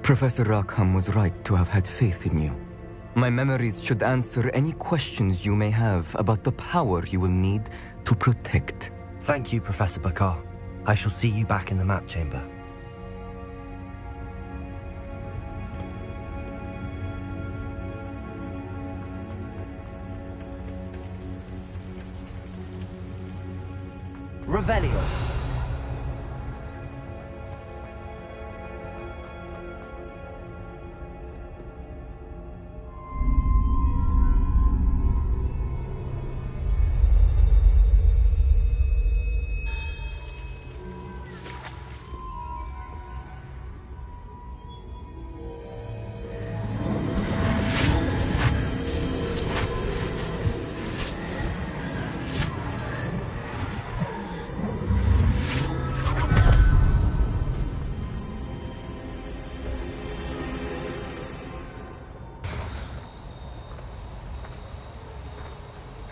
Professor Rackham was right to have had faith in you. My memories should answer any questions you may have about the power you will need to protect. Thank you, Professor Bakar. I shall see you back in the map chamber. Revelio.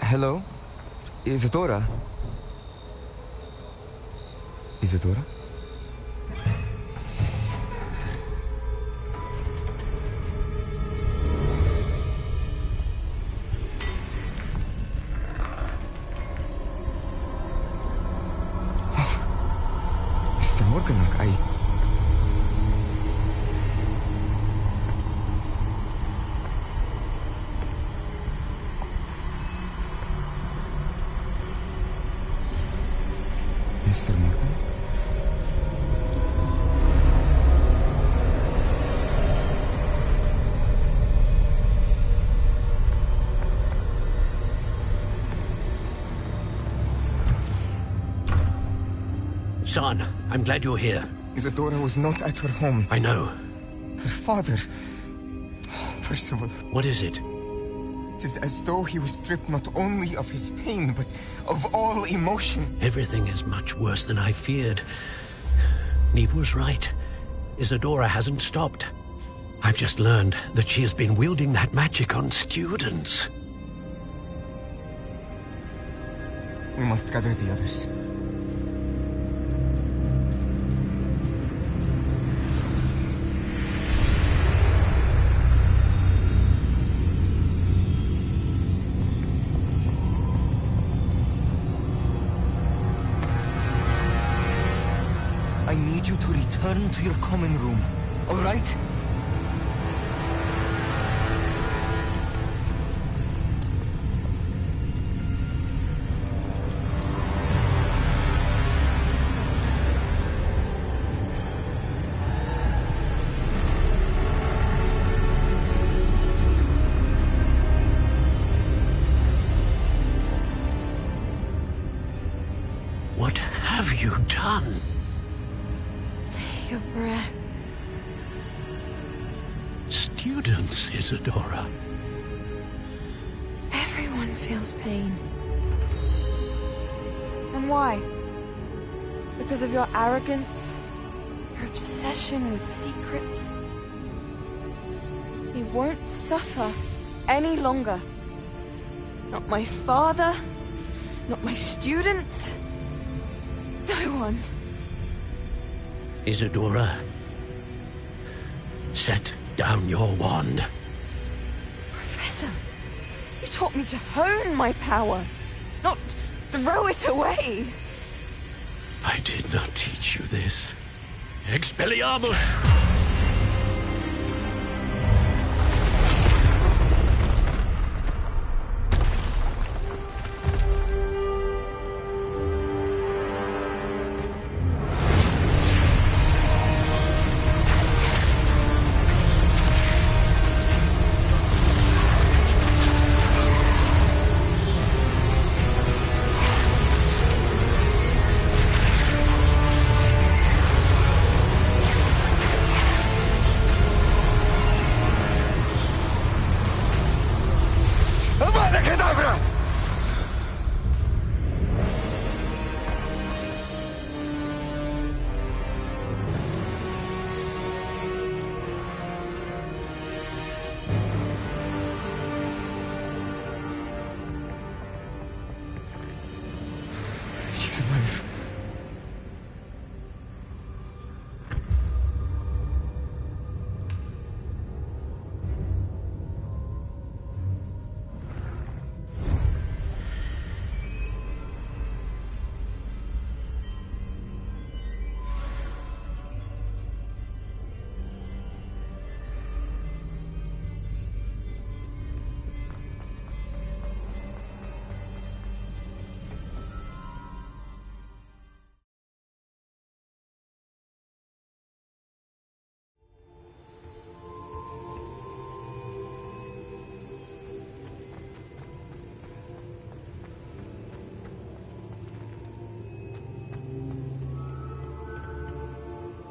Hello? Isadora? Isadora? Mr. Morganach, Mr. Morgan? Son, I'm glad you're here. Isadora was not at her home. I know. Her father... Percival. What is it? It is as though he was stripped not only of his pain, but of all emotion. Everything is much worse than I feared. Neve was right. Isadora hasn't stopped. I've just learned that she has been wielding that magic on students. We must gather the others. I need you to return to your common room, all right? What have you done? Take a breath. Students, Isadora. Everyone feels pain. And why? Because of your arrogance? Your obsession with secrets? He won't suffer any longer. Not my father, not my students, no one. Isadora, set down your wand. Professor, you taught me to hone my power, not throw it away. I did not teach you this. Expelliarmus!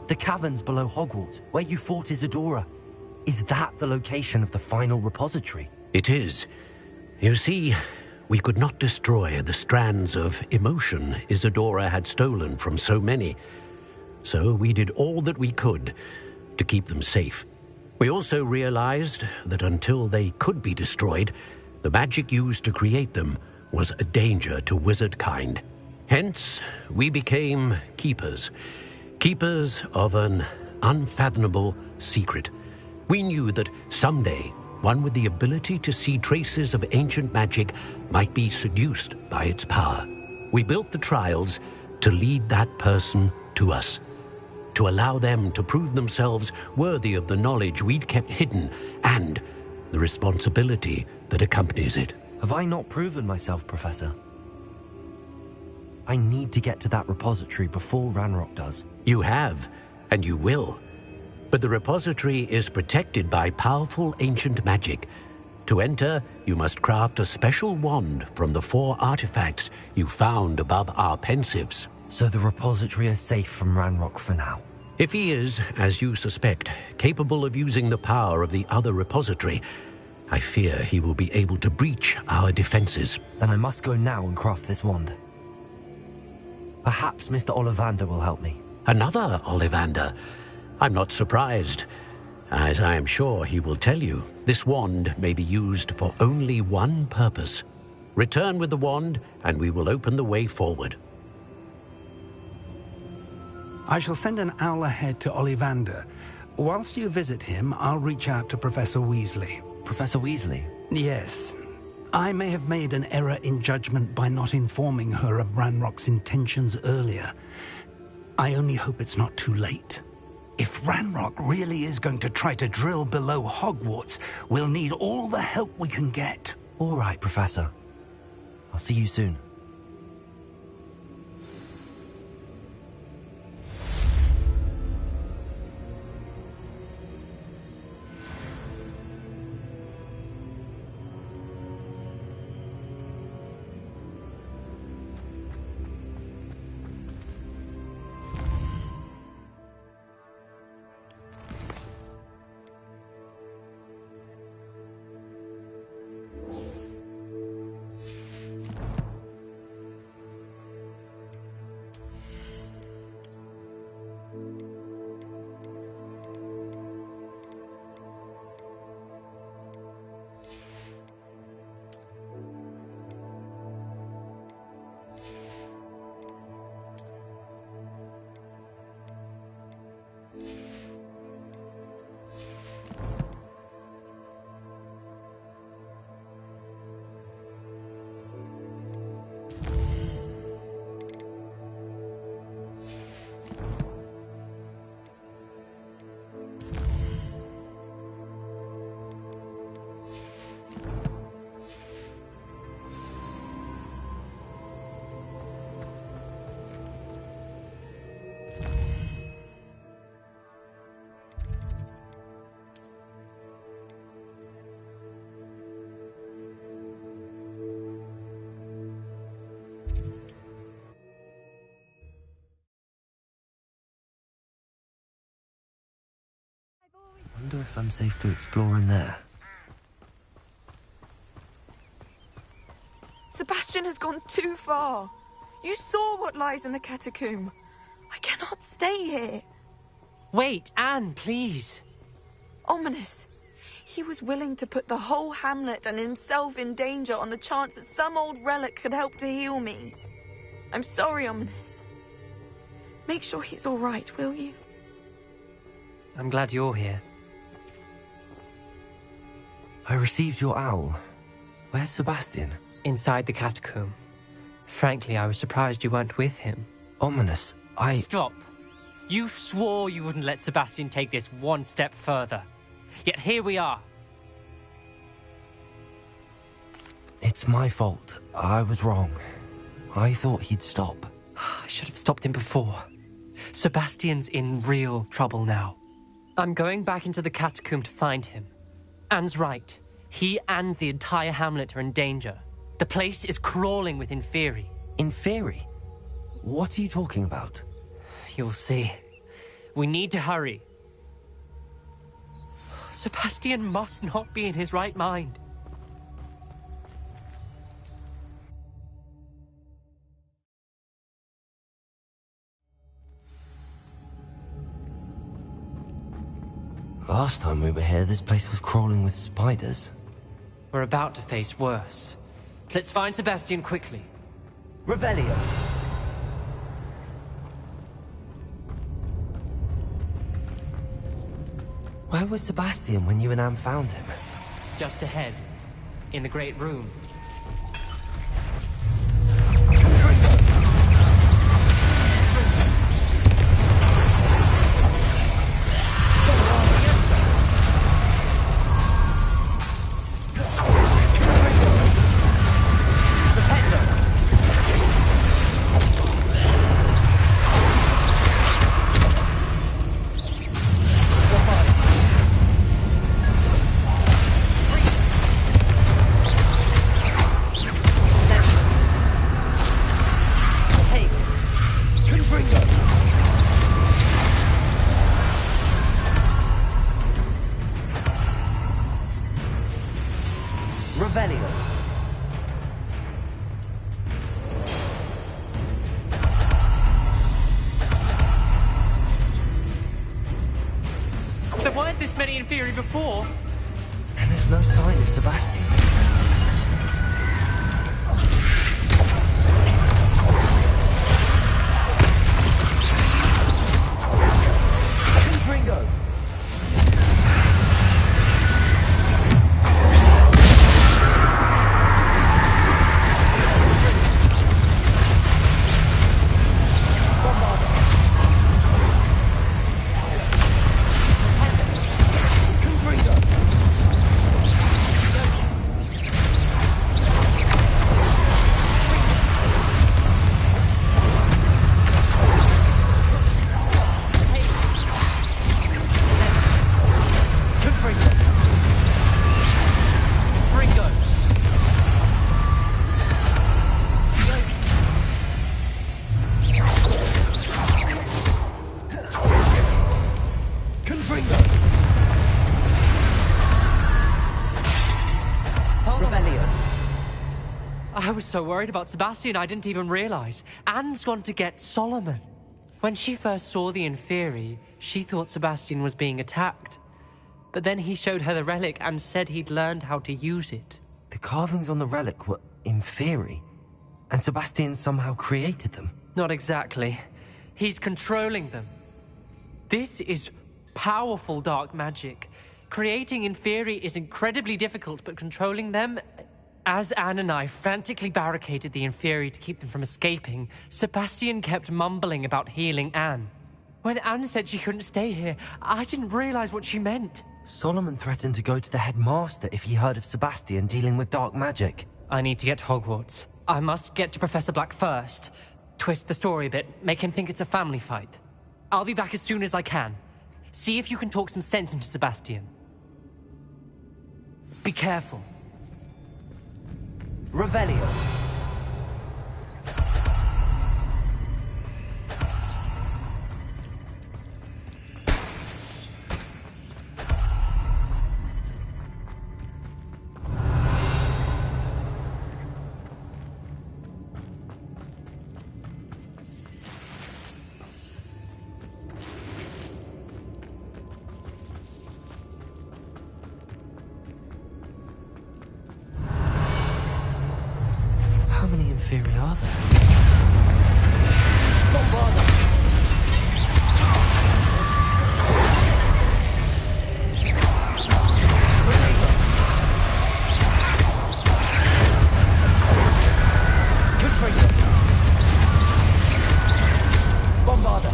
The caverns below Hogwarts, where you fought Isadora. Is that the location of the final repository? It is. You see, we could not destroy the strands of emotion Isadora had stolen from so many. So we did all that we could to keep them safe. We also realized that until they could be destroyed, the magic used to create them was a danger to wizard kind. Hence, we became keepers. Keepers of an unfathomable secret. We knew that someday, one with the ability to see traces of ancient magic might be seduced by its power. We built the trials to lead that person to us, to allow them to prove themselves worthy of the knowledge we'd kept hidden and the responsibility that accompanies it. Have I not proven myself, Professor? I need to get to that repository before Ranrock does. You have, and you will. But the repository is protected by powerful ancient magic. To enter, you must craft a special wand from the 4 artifacts you found above our pensives. So the repository is safe from Ranrock for now? If he is, as you suspect, capable of using the power of the other repository, I fear he will be able to breach our defenses. Then I must go now and craft this wand. Perhaps Mr. Ollivander will help me. Another Ollivander? I'm not surprised. As I am sure he will tell you, this wand may be used for only one purpose. Return with the wand, and we will open the way forward. I shall send an owl ahead to Ollivander. Whilst you visit him, I'll reach out to Professor Weasley. Professor Weasley? Yes. I may have made an error in judgment by not informing her of Ranrock's intentions earlier. I only hope it's not too late. If Ranrock really is going to try to drill below Hogwarts, we'll need all the help we can get. All right, Professor. I'll see you soon. I wonder if I'm safe to explore in there. Sebastian has gone too far. You saw what lies in the catacomb. I cannot stay here. Wait, Anne, please. Ominous. He was willing to put the whole hamlet and himself in danger on the chance that some old relic could help to heal me. I'm sorry, Ominous. Make sure he's all right, will you? I'm glad you're here. I received your owl. Where's Sebastian? Inside the catacomb. Frankly, I was surprised you weren't with him. Ominous, Stop. You swore you wouldn't let Sebastian take this one step further. Yet here we are. It's my fault. I was wrong. I thought he'd stop. I should have stopped him before. Sebastian's in real trouble now. I'm going back into the catacomb to find him. Anne's right. He and the entire hamlet are in danger. The place is crawling with Inferi. Inferi? What are you talking about? You'll see. We need to hurry. Sebastian must not be in his right mind. Last time we were here, this place was crawling with spiders. We're about to face worse. Let's find Sebastian quickly. Revelio! Where was Sebastian when you and Anne found him? Just ahead, in the Great Room. There weren't this many in theory before. And there's no sign of Sebastian. Ringo! I was so worried about Sebastian I didn't even realize. Anne's gone to get Solomon. When she first saw the Inferi, she thought Sebastian was being attacked. But then he showed her the relic and said he'd learned how to use it. The carvings on the relic were Inferi, and Sebastian somehow created them. Not exactly. He's controlling them. This is powerful dark magic. Creating Inferi is incredibly difficult, but controlling them... As Anne and I frantically barricaded the Inferi to keep them from escaping, Sebastian kept mumbling about healing Anne. When Anne said she couldn't stay here, I didn't realize what she meant. Solomon threatened to go to the headmaster if he heard of Sebastian dealing with dark magic. I need to get to Hogwarts. I must get to Professor Black first. Twist the story a bit, make him think it's a family fight. I'll be back as soon as I can. See if you can talk some sense into Sebastian. Be careful. Revelio. How many Inferi are there? Don't bother. Good for you. Bombarda.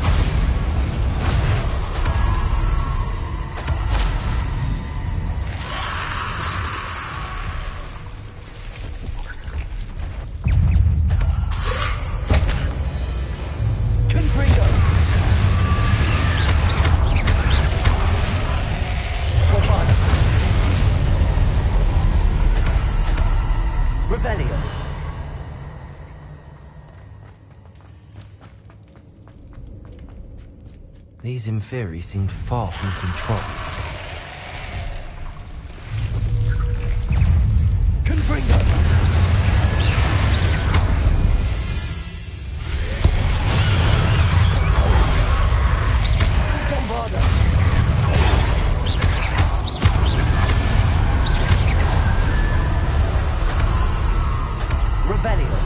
These Inferi seemed far from control. Confringo! Bombarda! Revelio!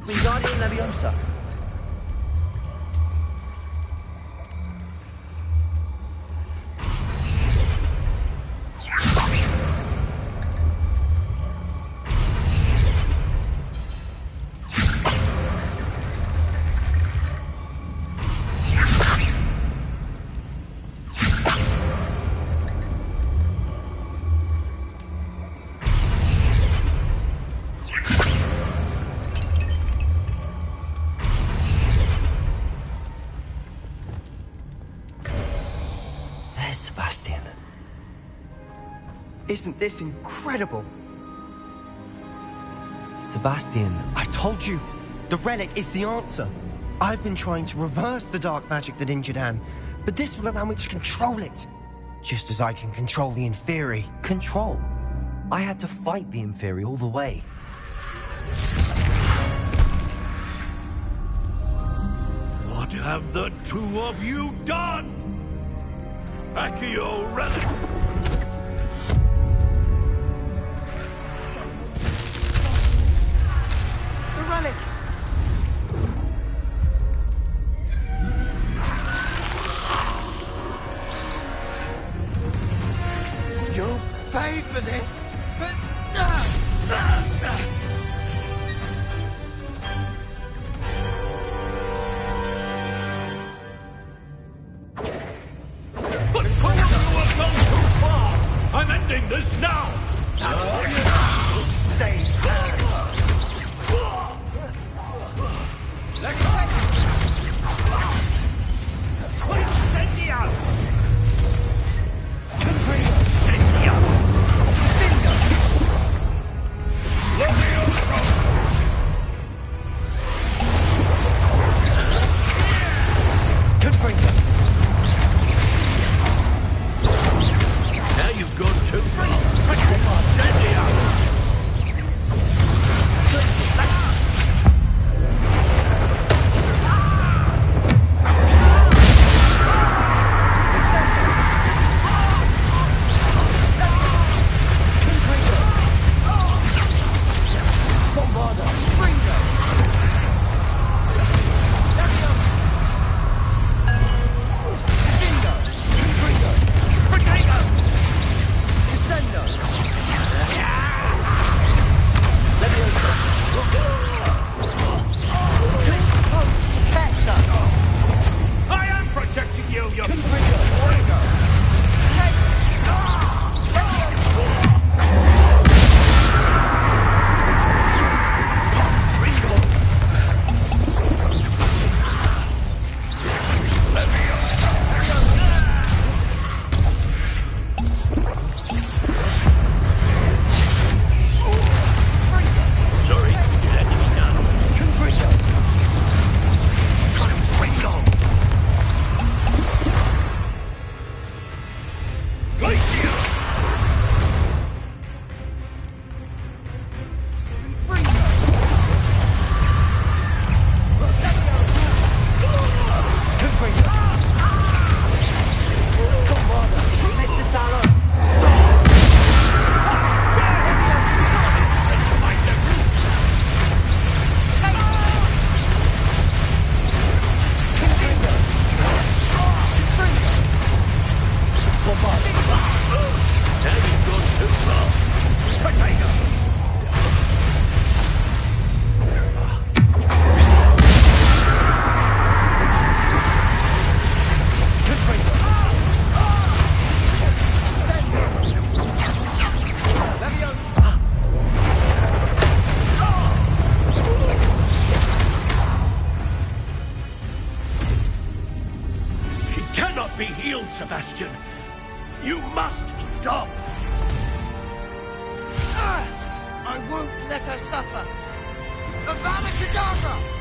Wingardium Leviosa. Sebastian. Isn't this incredible? Sebastian, I told you! The relic is the answer. I've been trying to reverse the dark magic that injured Anne, but this will allow me to control it. Just as I can control the Inferi. Control? I had to fight the Inferi all the way. What have the two of you done? Accio Relic! The relic! You'll pay for this! I'm ending this now! Save her! Incendio! Incendio! Levioso! Confringo! Now you've gone too far. Incendio! Descendo! Sebastian. You must stop! I won't let her suffer! Avada Kedavra!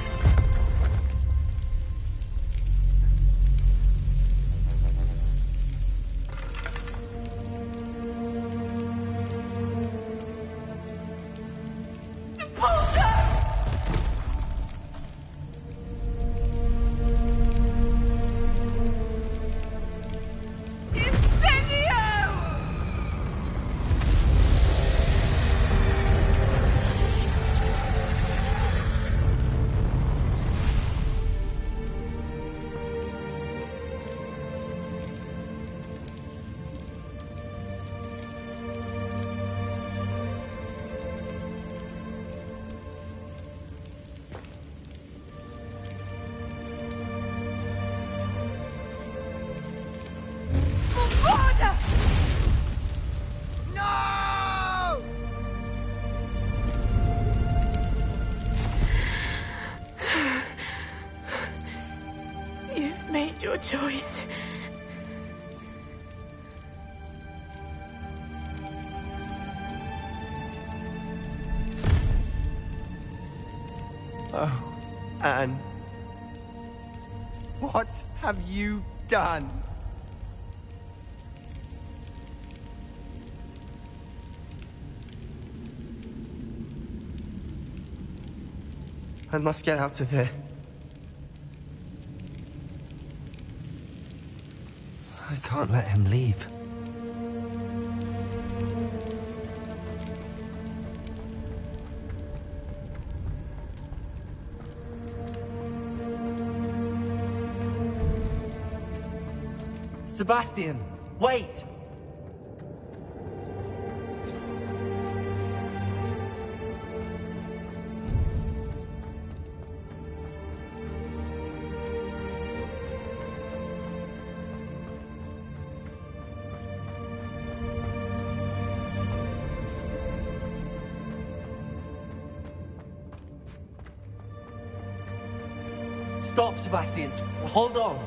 Your choice. Oh, Anne. What have you done? I must get out of here. I can't let him leave. Sebastian, wait! Stop, Sebastian. Hold on.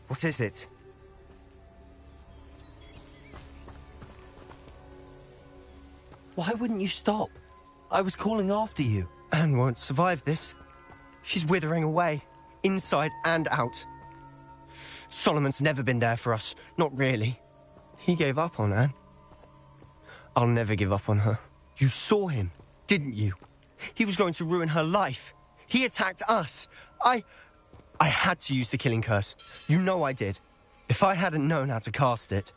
What is it? Why wouldn't you stop? I was calling after you. Anne won't survive this. She's withering away, inside and out. Solomon's never been there for us, not really. He gave up on Anne. I'll never give up on her. You saw him, didn't you? He was going to ruin her life. He attacked us. I had to use the killing curse. You know I did. If I hadn't known how to cast it...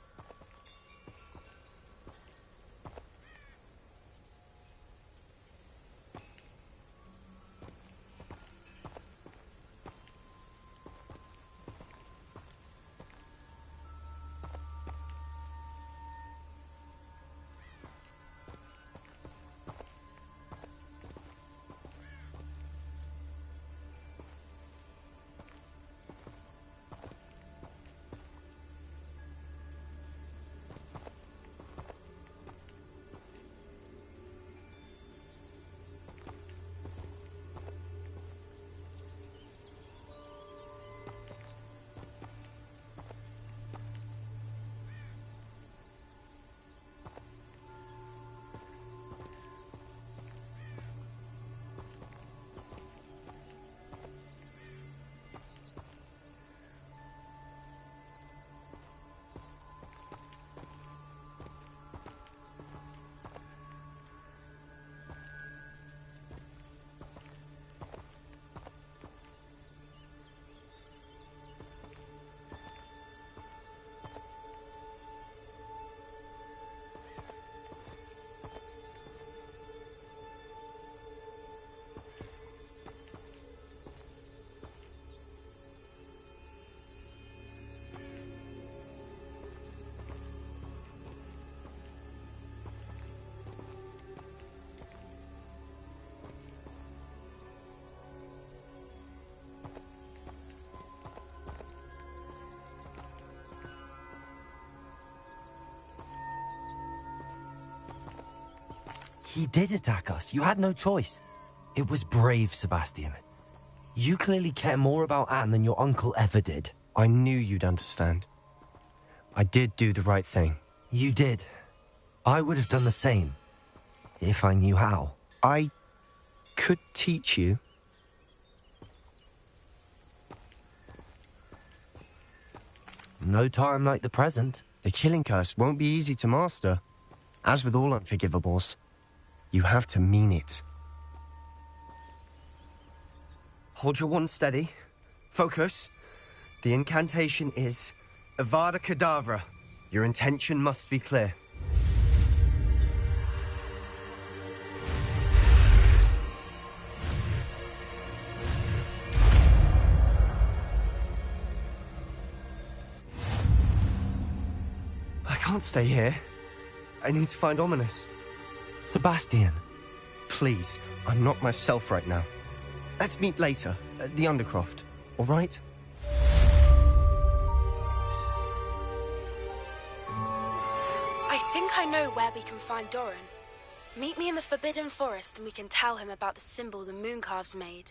He did attack us. You had no choice. It was brave, Sebastian. You clearly care more about Anne than your uncle ever did. I knew you'd understand. I did do the right thing. You did. I would have done the same, if I knew how. I could teach you. No time like the present. The killing curse won't be easy to master. As with all unforgivables, you have to mean it. Hold your wand steady. Focus. The incantation is Avada Kedavra. Your intention must be clear. I can't stay here. I need to find Ominous. Sebastian. Please, I'm not myself right now. Let's meet later, at the Undercroft, all right? I think I know where we can find Doran. Meet me in the Forbidden Forest and we can tell him about the symbol the Mooncalves made.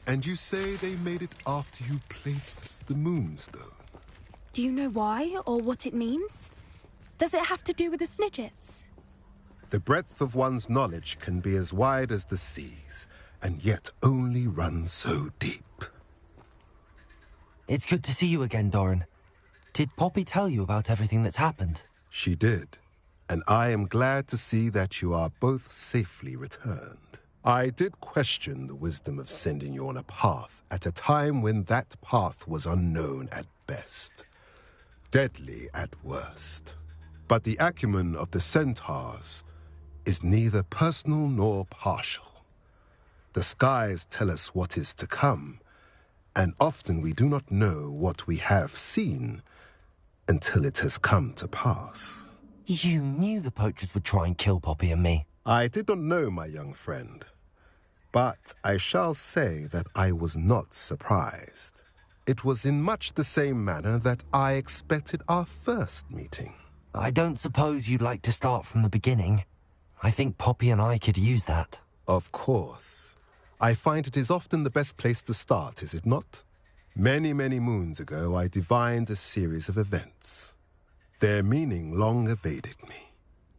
And you say they made it after you placed the Moonstone? Do you know why or what it means? Does it have to do with the Snidgets? The breadth of one's knowledge can be as wide as the seas, and yet only run so deep. It's good to see you again, Doran. Did Poppy tell you about everything that's happened? She did, and I am glad to see that you are both safely returned. I did question the wisdom of sending you on a path at a time when that path was unknown at best, deadly at worst. But the acumen of the centaurs is neither personal nor partial. The skies tell us what is to come, and often we do not know what we have seen until it has come to pass. You knew the poachers would try and kill Poppy and me. I did not know, my young friend. But I shall say that I was not surprised. It was in much the same manner that I expected our first meeting. I don't suppose you'd like to start from the beginning. I think Poppy and I could use that. Of course. I find it is often the best place to start, is it not? Many, many moons ago, I divined a series of events. Their meaning long evaded me,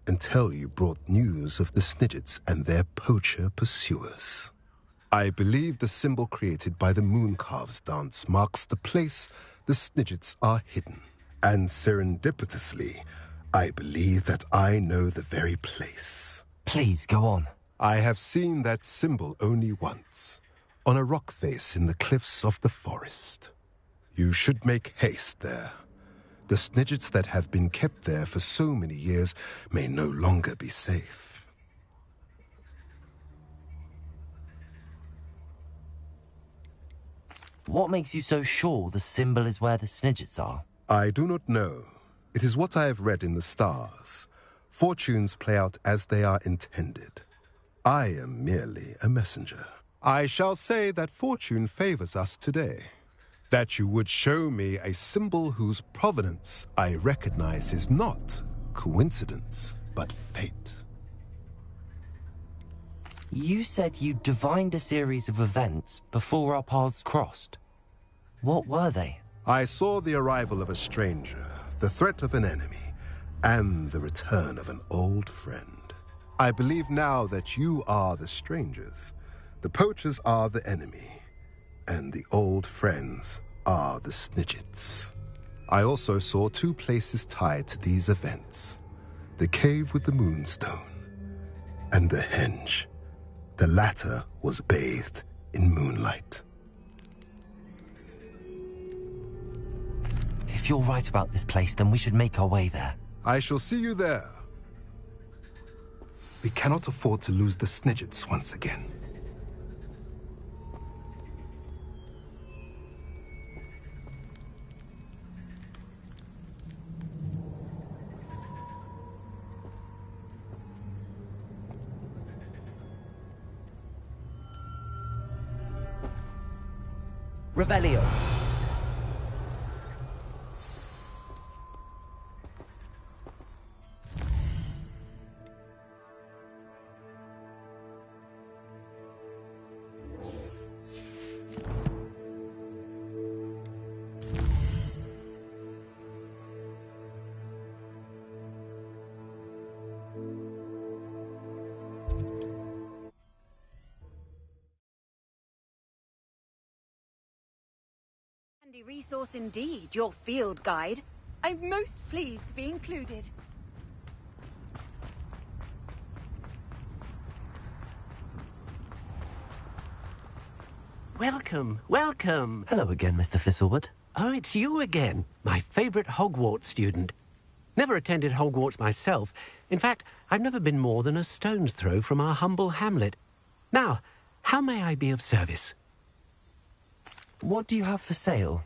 until you brought news of the Snidgets and their poacher pursuers. I believe the symbol created by the Mooncalves dance marks the place the Snidgets are hidden. And serendipitously, I believe that I know the very place. Please, go on. I have seen that symbol only once, on a rock face in the cliffs of the forest. You should make haste there. The Snidgets that have been kept there for so many years may no longer be safe. What makes you so sure the symbol is where the Snidgets are? I do not know. It is what I have read in the stars. Fortunes play out as they are intended. I am merely a messenger. I shall say that fortune favors us today. That you would show me a symbol whose provenance I recognize is not coincidence, but fate. You said you divined a series of events before our paths crossed. What were they? I saw the arrival of a stranger, the threat of an enemy, and the return of an old friend. I believe now that you are the strangers. The poachers are the enemy, and the old friends are the Snidgets. I also saw two places tied to these events. The cave with the moonstone and the henge. The latter was bathed in moonlight. If you're right about this place, then we should make our way there. I shall see you there. We cannot afford to lose the Snidgets once again. Revelio. Handy resource indeed, your field guide. I'm most pleased to be included. Welcome, welcome. Hello again, Mr. Thistlewood. Oh, it's you again, my favorite Hogwarts student. Never attended Hogwarts myself. In fact, I've never been more than a stone's throw from our humble hamlet. Now, how may I be of service? What do you have for sale?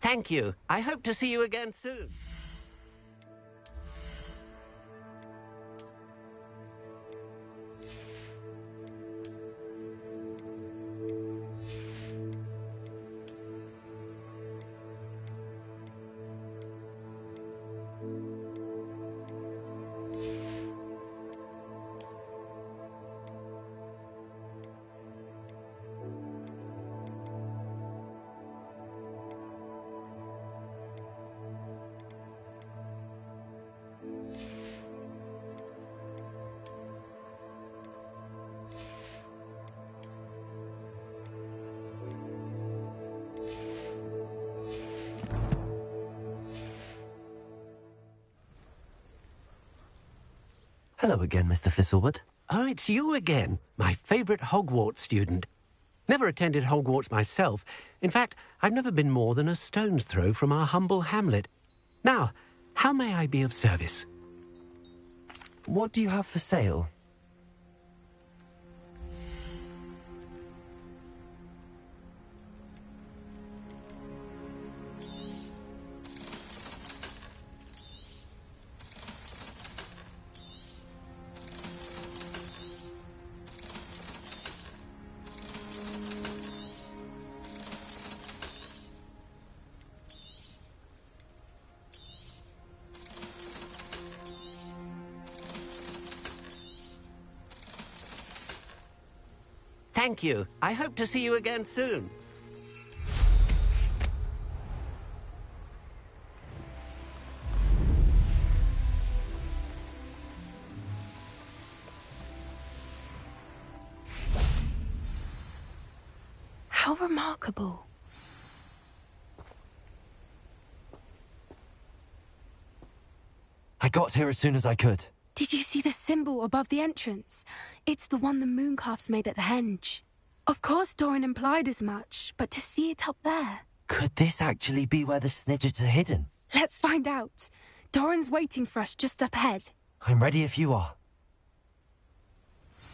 Thank you. I hope to see you again soon. Hello again, Mr. Thistlewood. Oh, it's you again, my favorite Hogwarts student. Never attended Hogwarts myself. In fact, I've never been more than a stone's throw from our humble hamlet. Now, how may I be of service? What do you have for sale? Thank you. I hope to see you again soon. How remarkable. I got here as soon as I could. Did you see the symbol above the entrance? It's the one the mooncalfs made at the henge. Of course Doran implied as much, but to see it up there... Could this actually be where the Snidgets are hidden? Let's find out. Doran's waiting for us just up ahead. I'm ready if you are.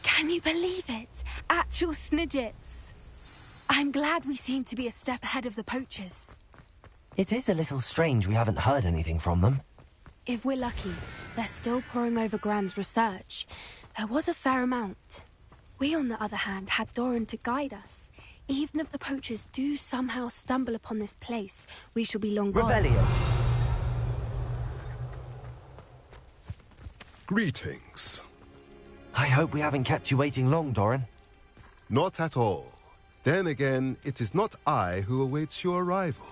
Can you believe it? Actual Snidgets. I'm glad we seem to be a step ahead of the poachers. It is a little strange we haven't heard anything from them. If we're lucky, they're still poring over Gran's research. There was a fair amount. We, on the other hand, had Doran to guide us. Even if the poachers do somehow stumble upon this place, we shall be long gone. Revelio. Greetings. I hope we haven't kept you waiting long, Doran. Not at all. Then again, it is not I who awaits your arrival.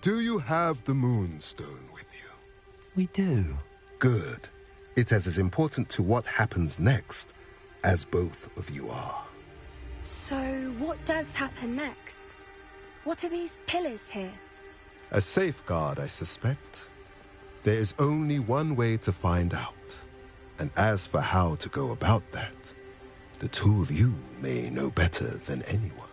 Do you have the Moonstone with you? We do. Good. It is as important to what happens next as both of you are. So, what does happen next? What are these pillars here? A safeguard, I suspect. There is only one way to find out. And as for how to go about that, the two of you may know better than anyone.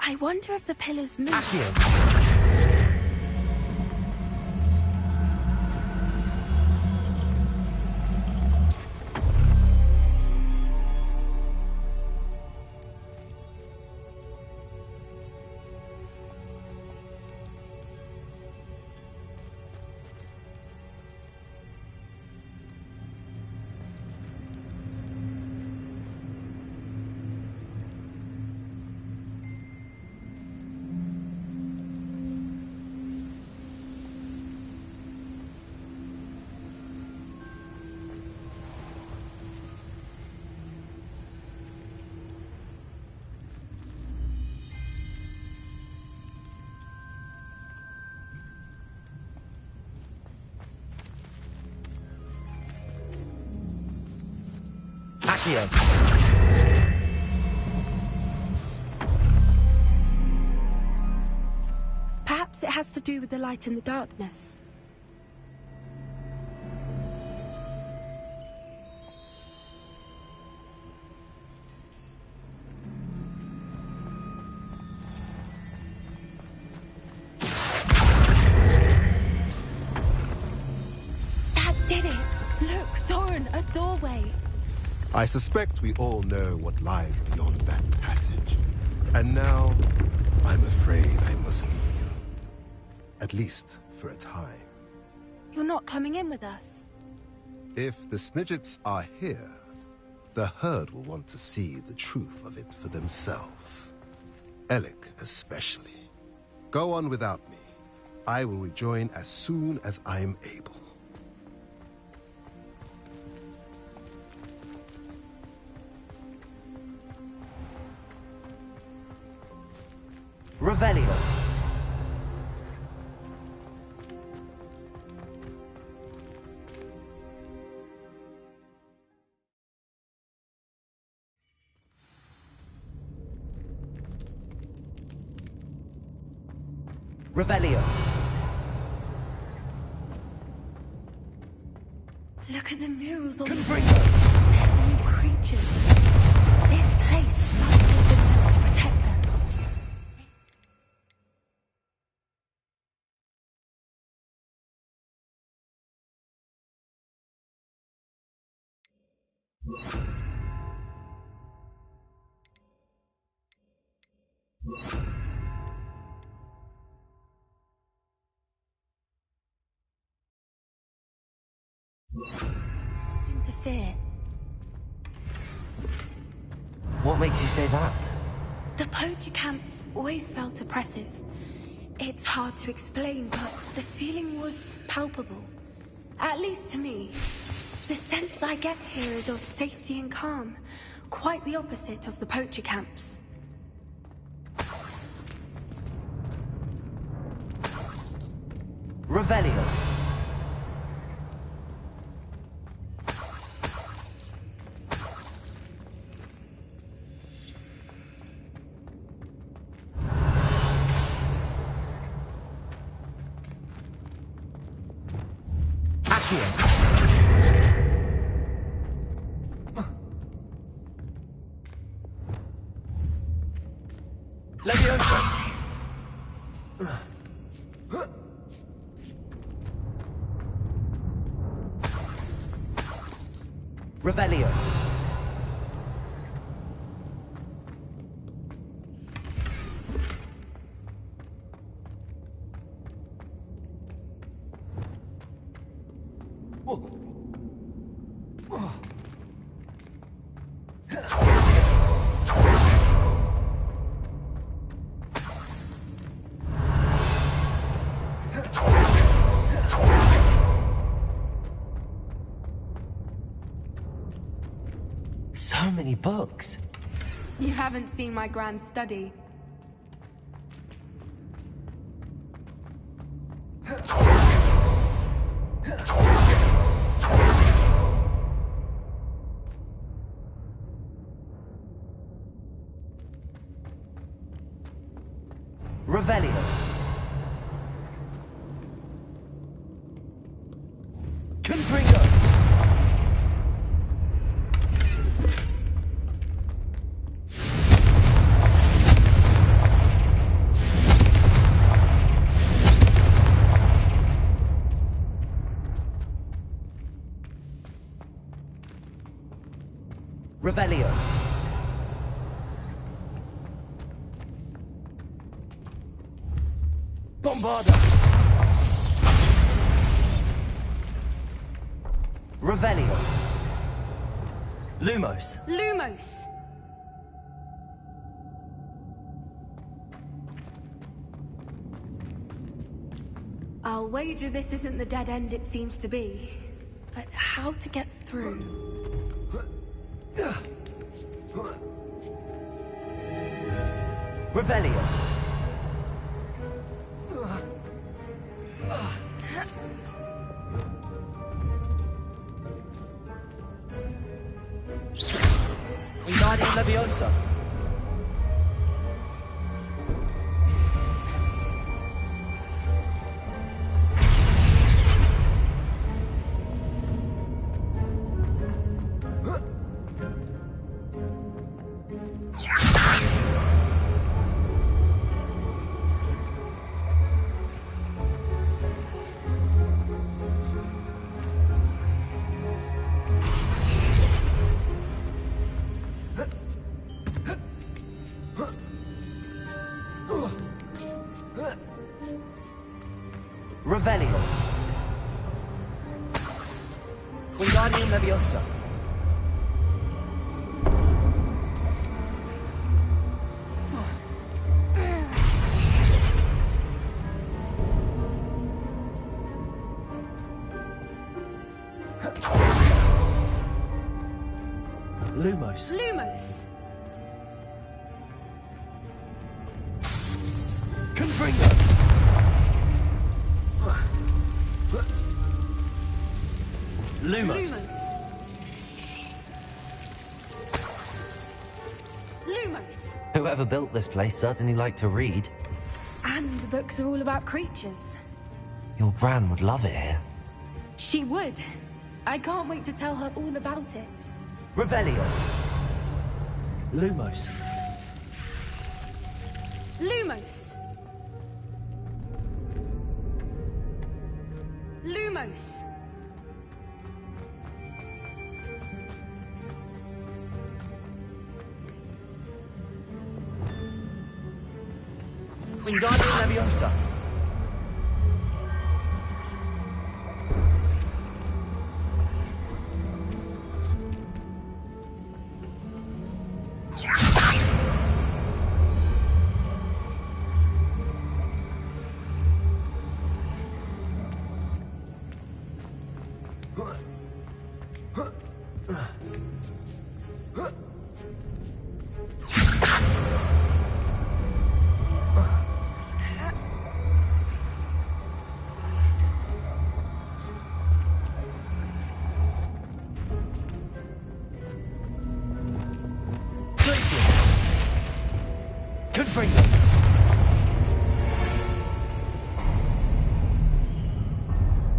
I wonder if the pillars move. Accio. Perhaps it has to do with the light in the darkness. That did it! Look, Doran, a doorway. I suspect we all know what lies beyond that passage. And now, I'm afraid I must leave you. At least for a time. You're not coming in with us. If the Snidgets are here, the herd will want to see the truth of it for themselves. Alec especially. Go on without me. I will rejoin as soon as I'm able. Revelio. Revelio. Look at the murals on the wall. They're all creatures. This place must have been built to protect them. Interfere. What makes you say that? The poacher camps always felt oppressive. It's hard to explain, but the feeling was palpable. At least to me. The sense I get here is of safety and calm. Quite the opposite of the poacher camps. Revelio. Leviosa! Revelio. So many books. You haven't seen my grand study. Revelio. Confringo. Revelio. Bombarda. Revelio. Lumos. Lumos! I'll wager this isn't the dead end it seems to be. But how to get through? Revelio. Wingardium Leviosa. Revelio. Wingardium Leviosa. Lumos. Lumos! Confringo. Lumos. Lumos! Whoever built this place certainly liked to read. And the books are all about creatures. Your Bran would love it here. She would. I can't wait to tell her all about it. Revelio. Lumos. Lumos! Lumos! Wingardium Leviosa.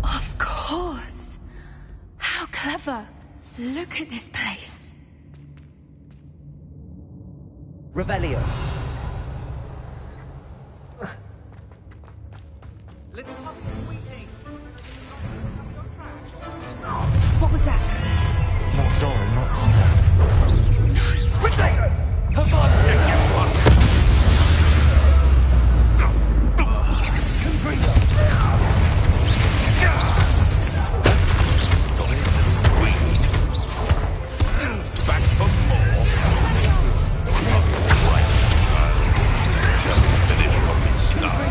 Of course. How clever. Look at this place. Revelio. What was that? Not Doran, not Tessa. Back for more. Just finish what we started.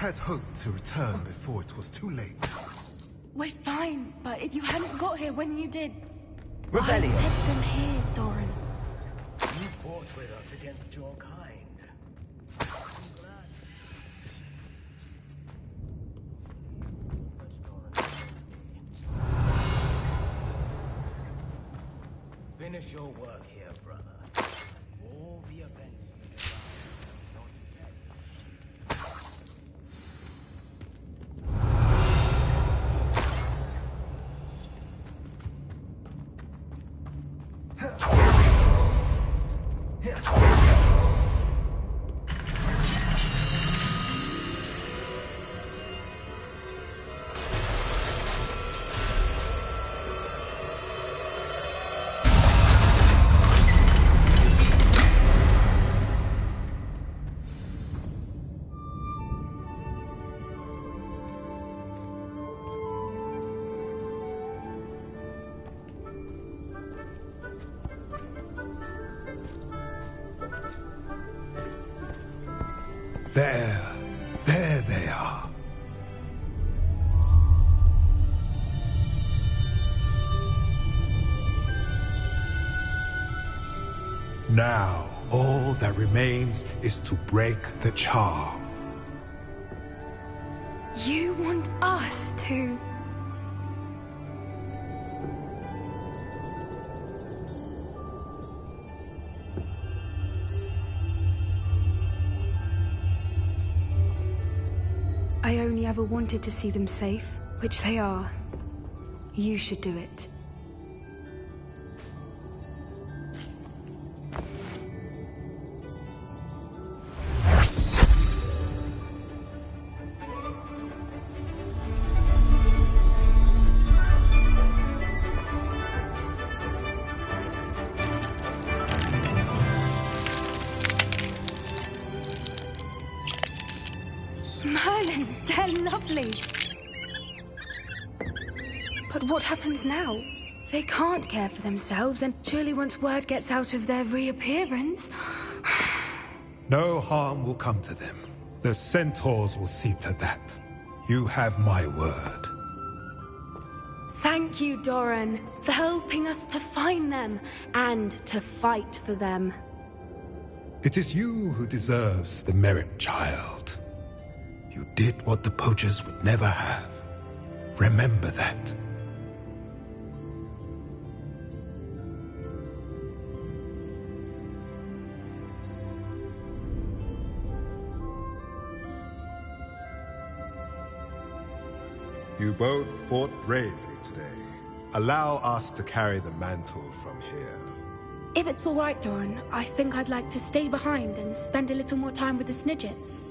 had hoped to return before it was too late. We're fine, but if you hadn't got here when you did... Rebellion. I led them here, Doran. You fought with us against your kind. Finish your work here, brother. All the events you not yet. There they are. Now, all that remains is to break the charm. You want us to... I only ever wanted to see them safe Which they are. You should do it. Merlin, they're lovely. But what happens now? They can't care for themselves, and surely once word gets out of their reappearance... No harm will come to them. The centaurs will see to that. You have my word. Thank you, Doran, for helping us to find them, and to fight for them. It is you who deserves the merit, child. You did what the poachers would never have. Remember that. You both fought bravely today. Allow us to carry the mantle from here. If it's all right, Doran, I think I'd like to stay behind and spend a little more time with the Snidgets.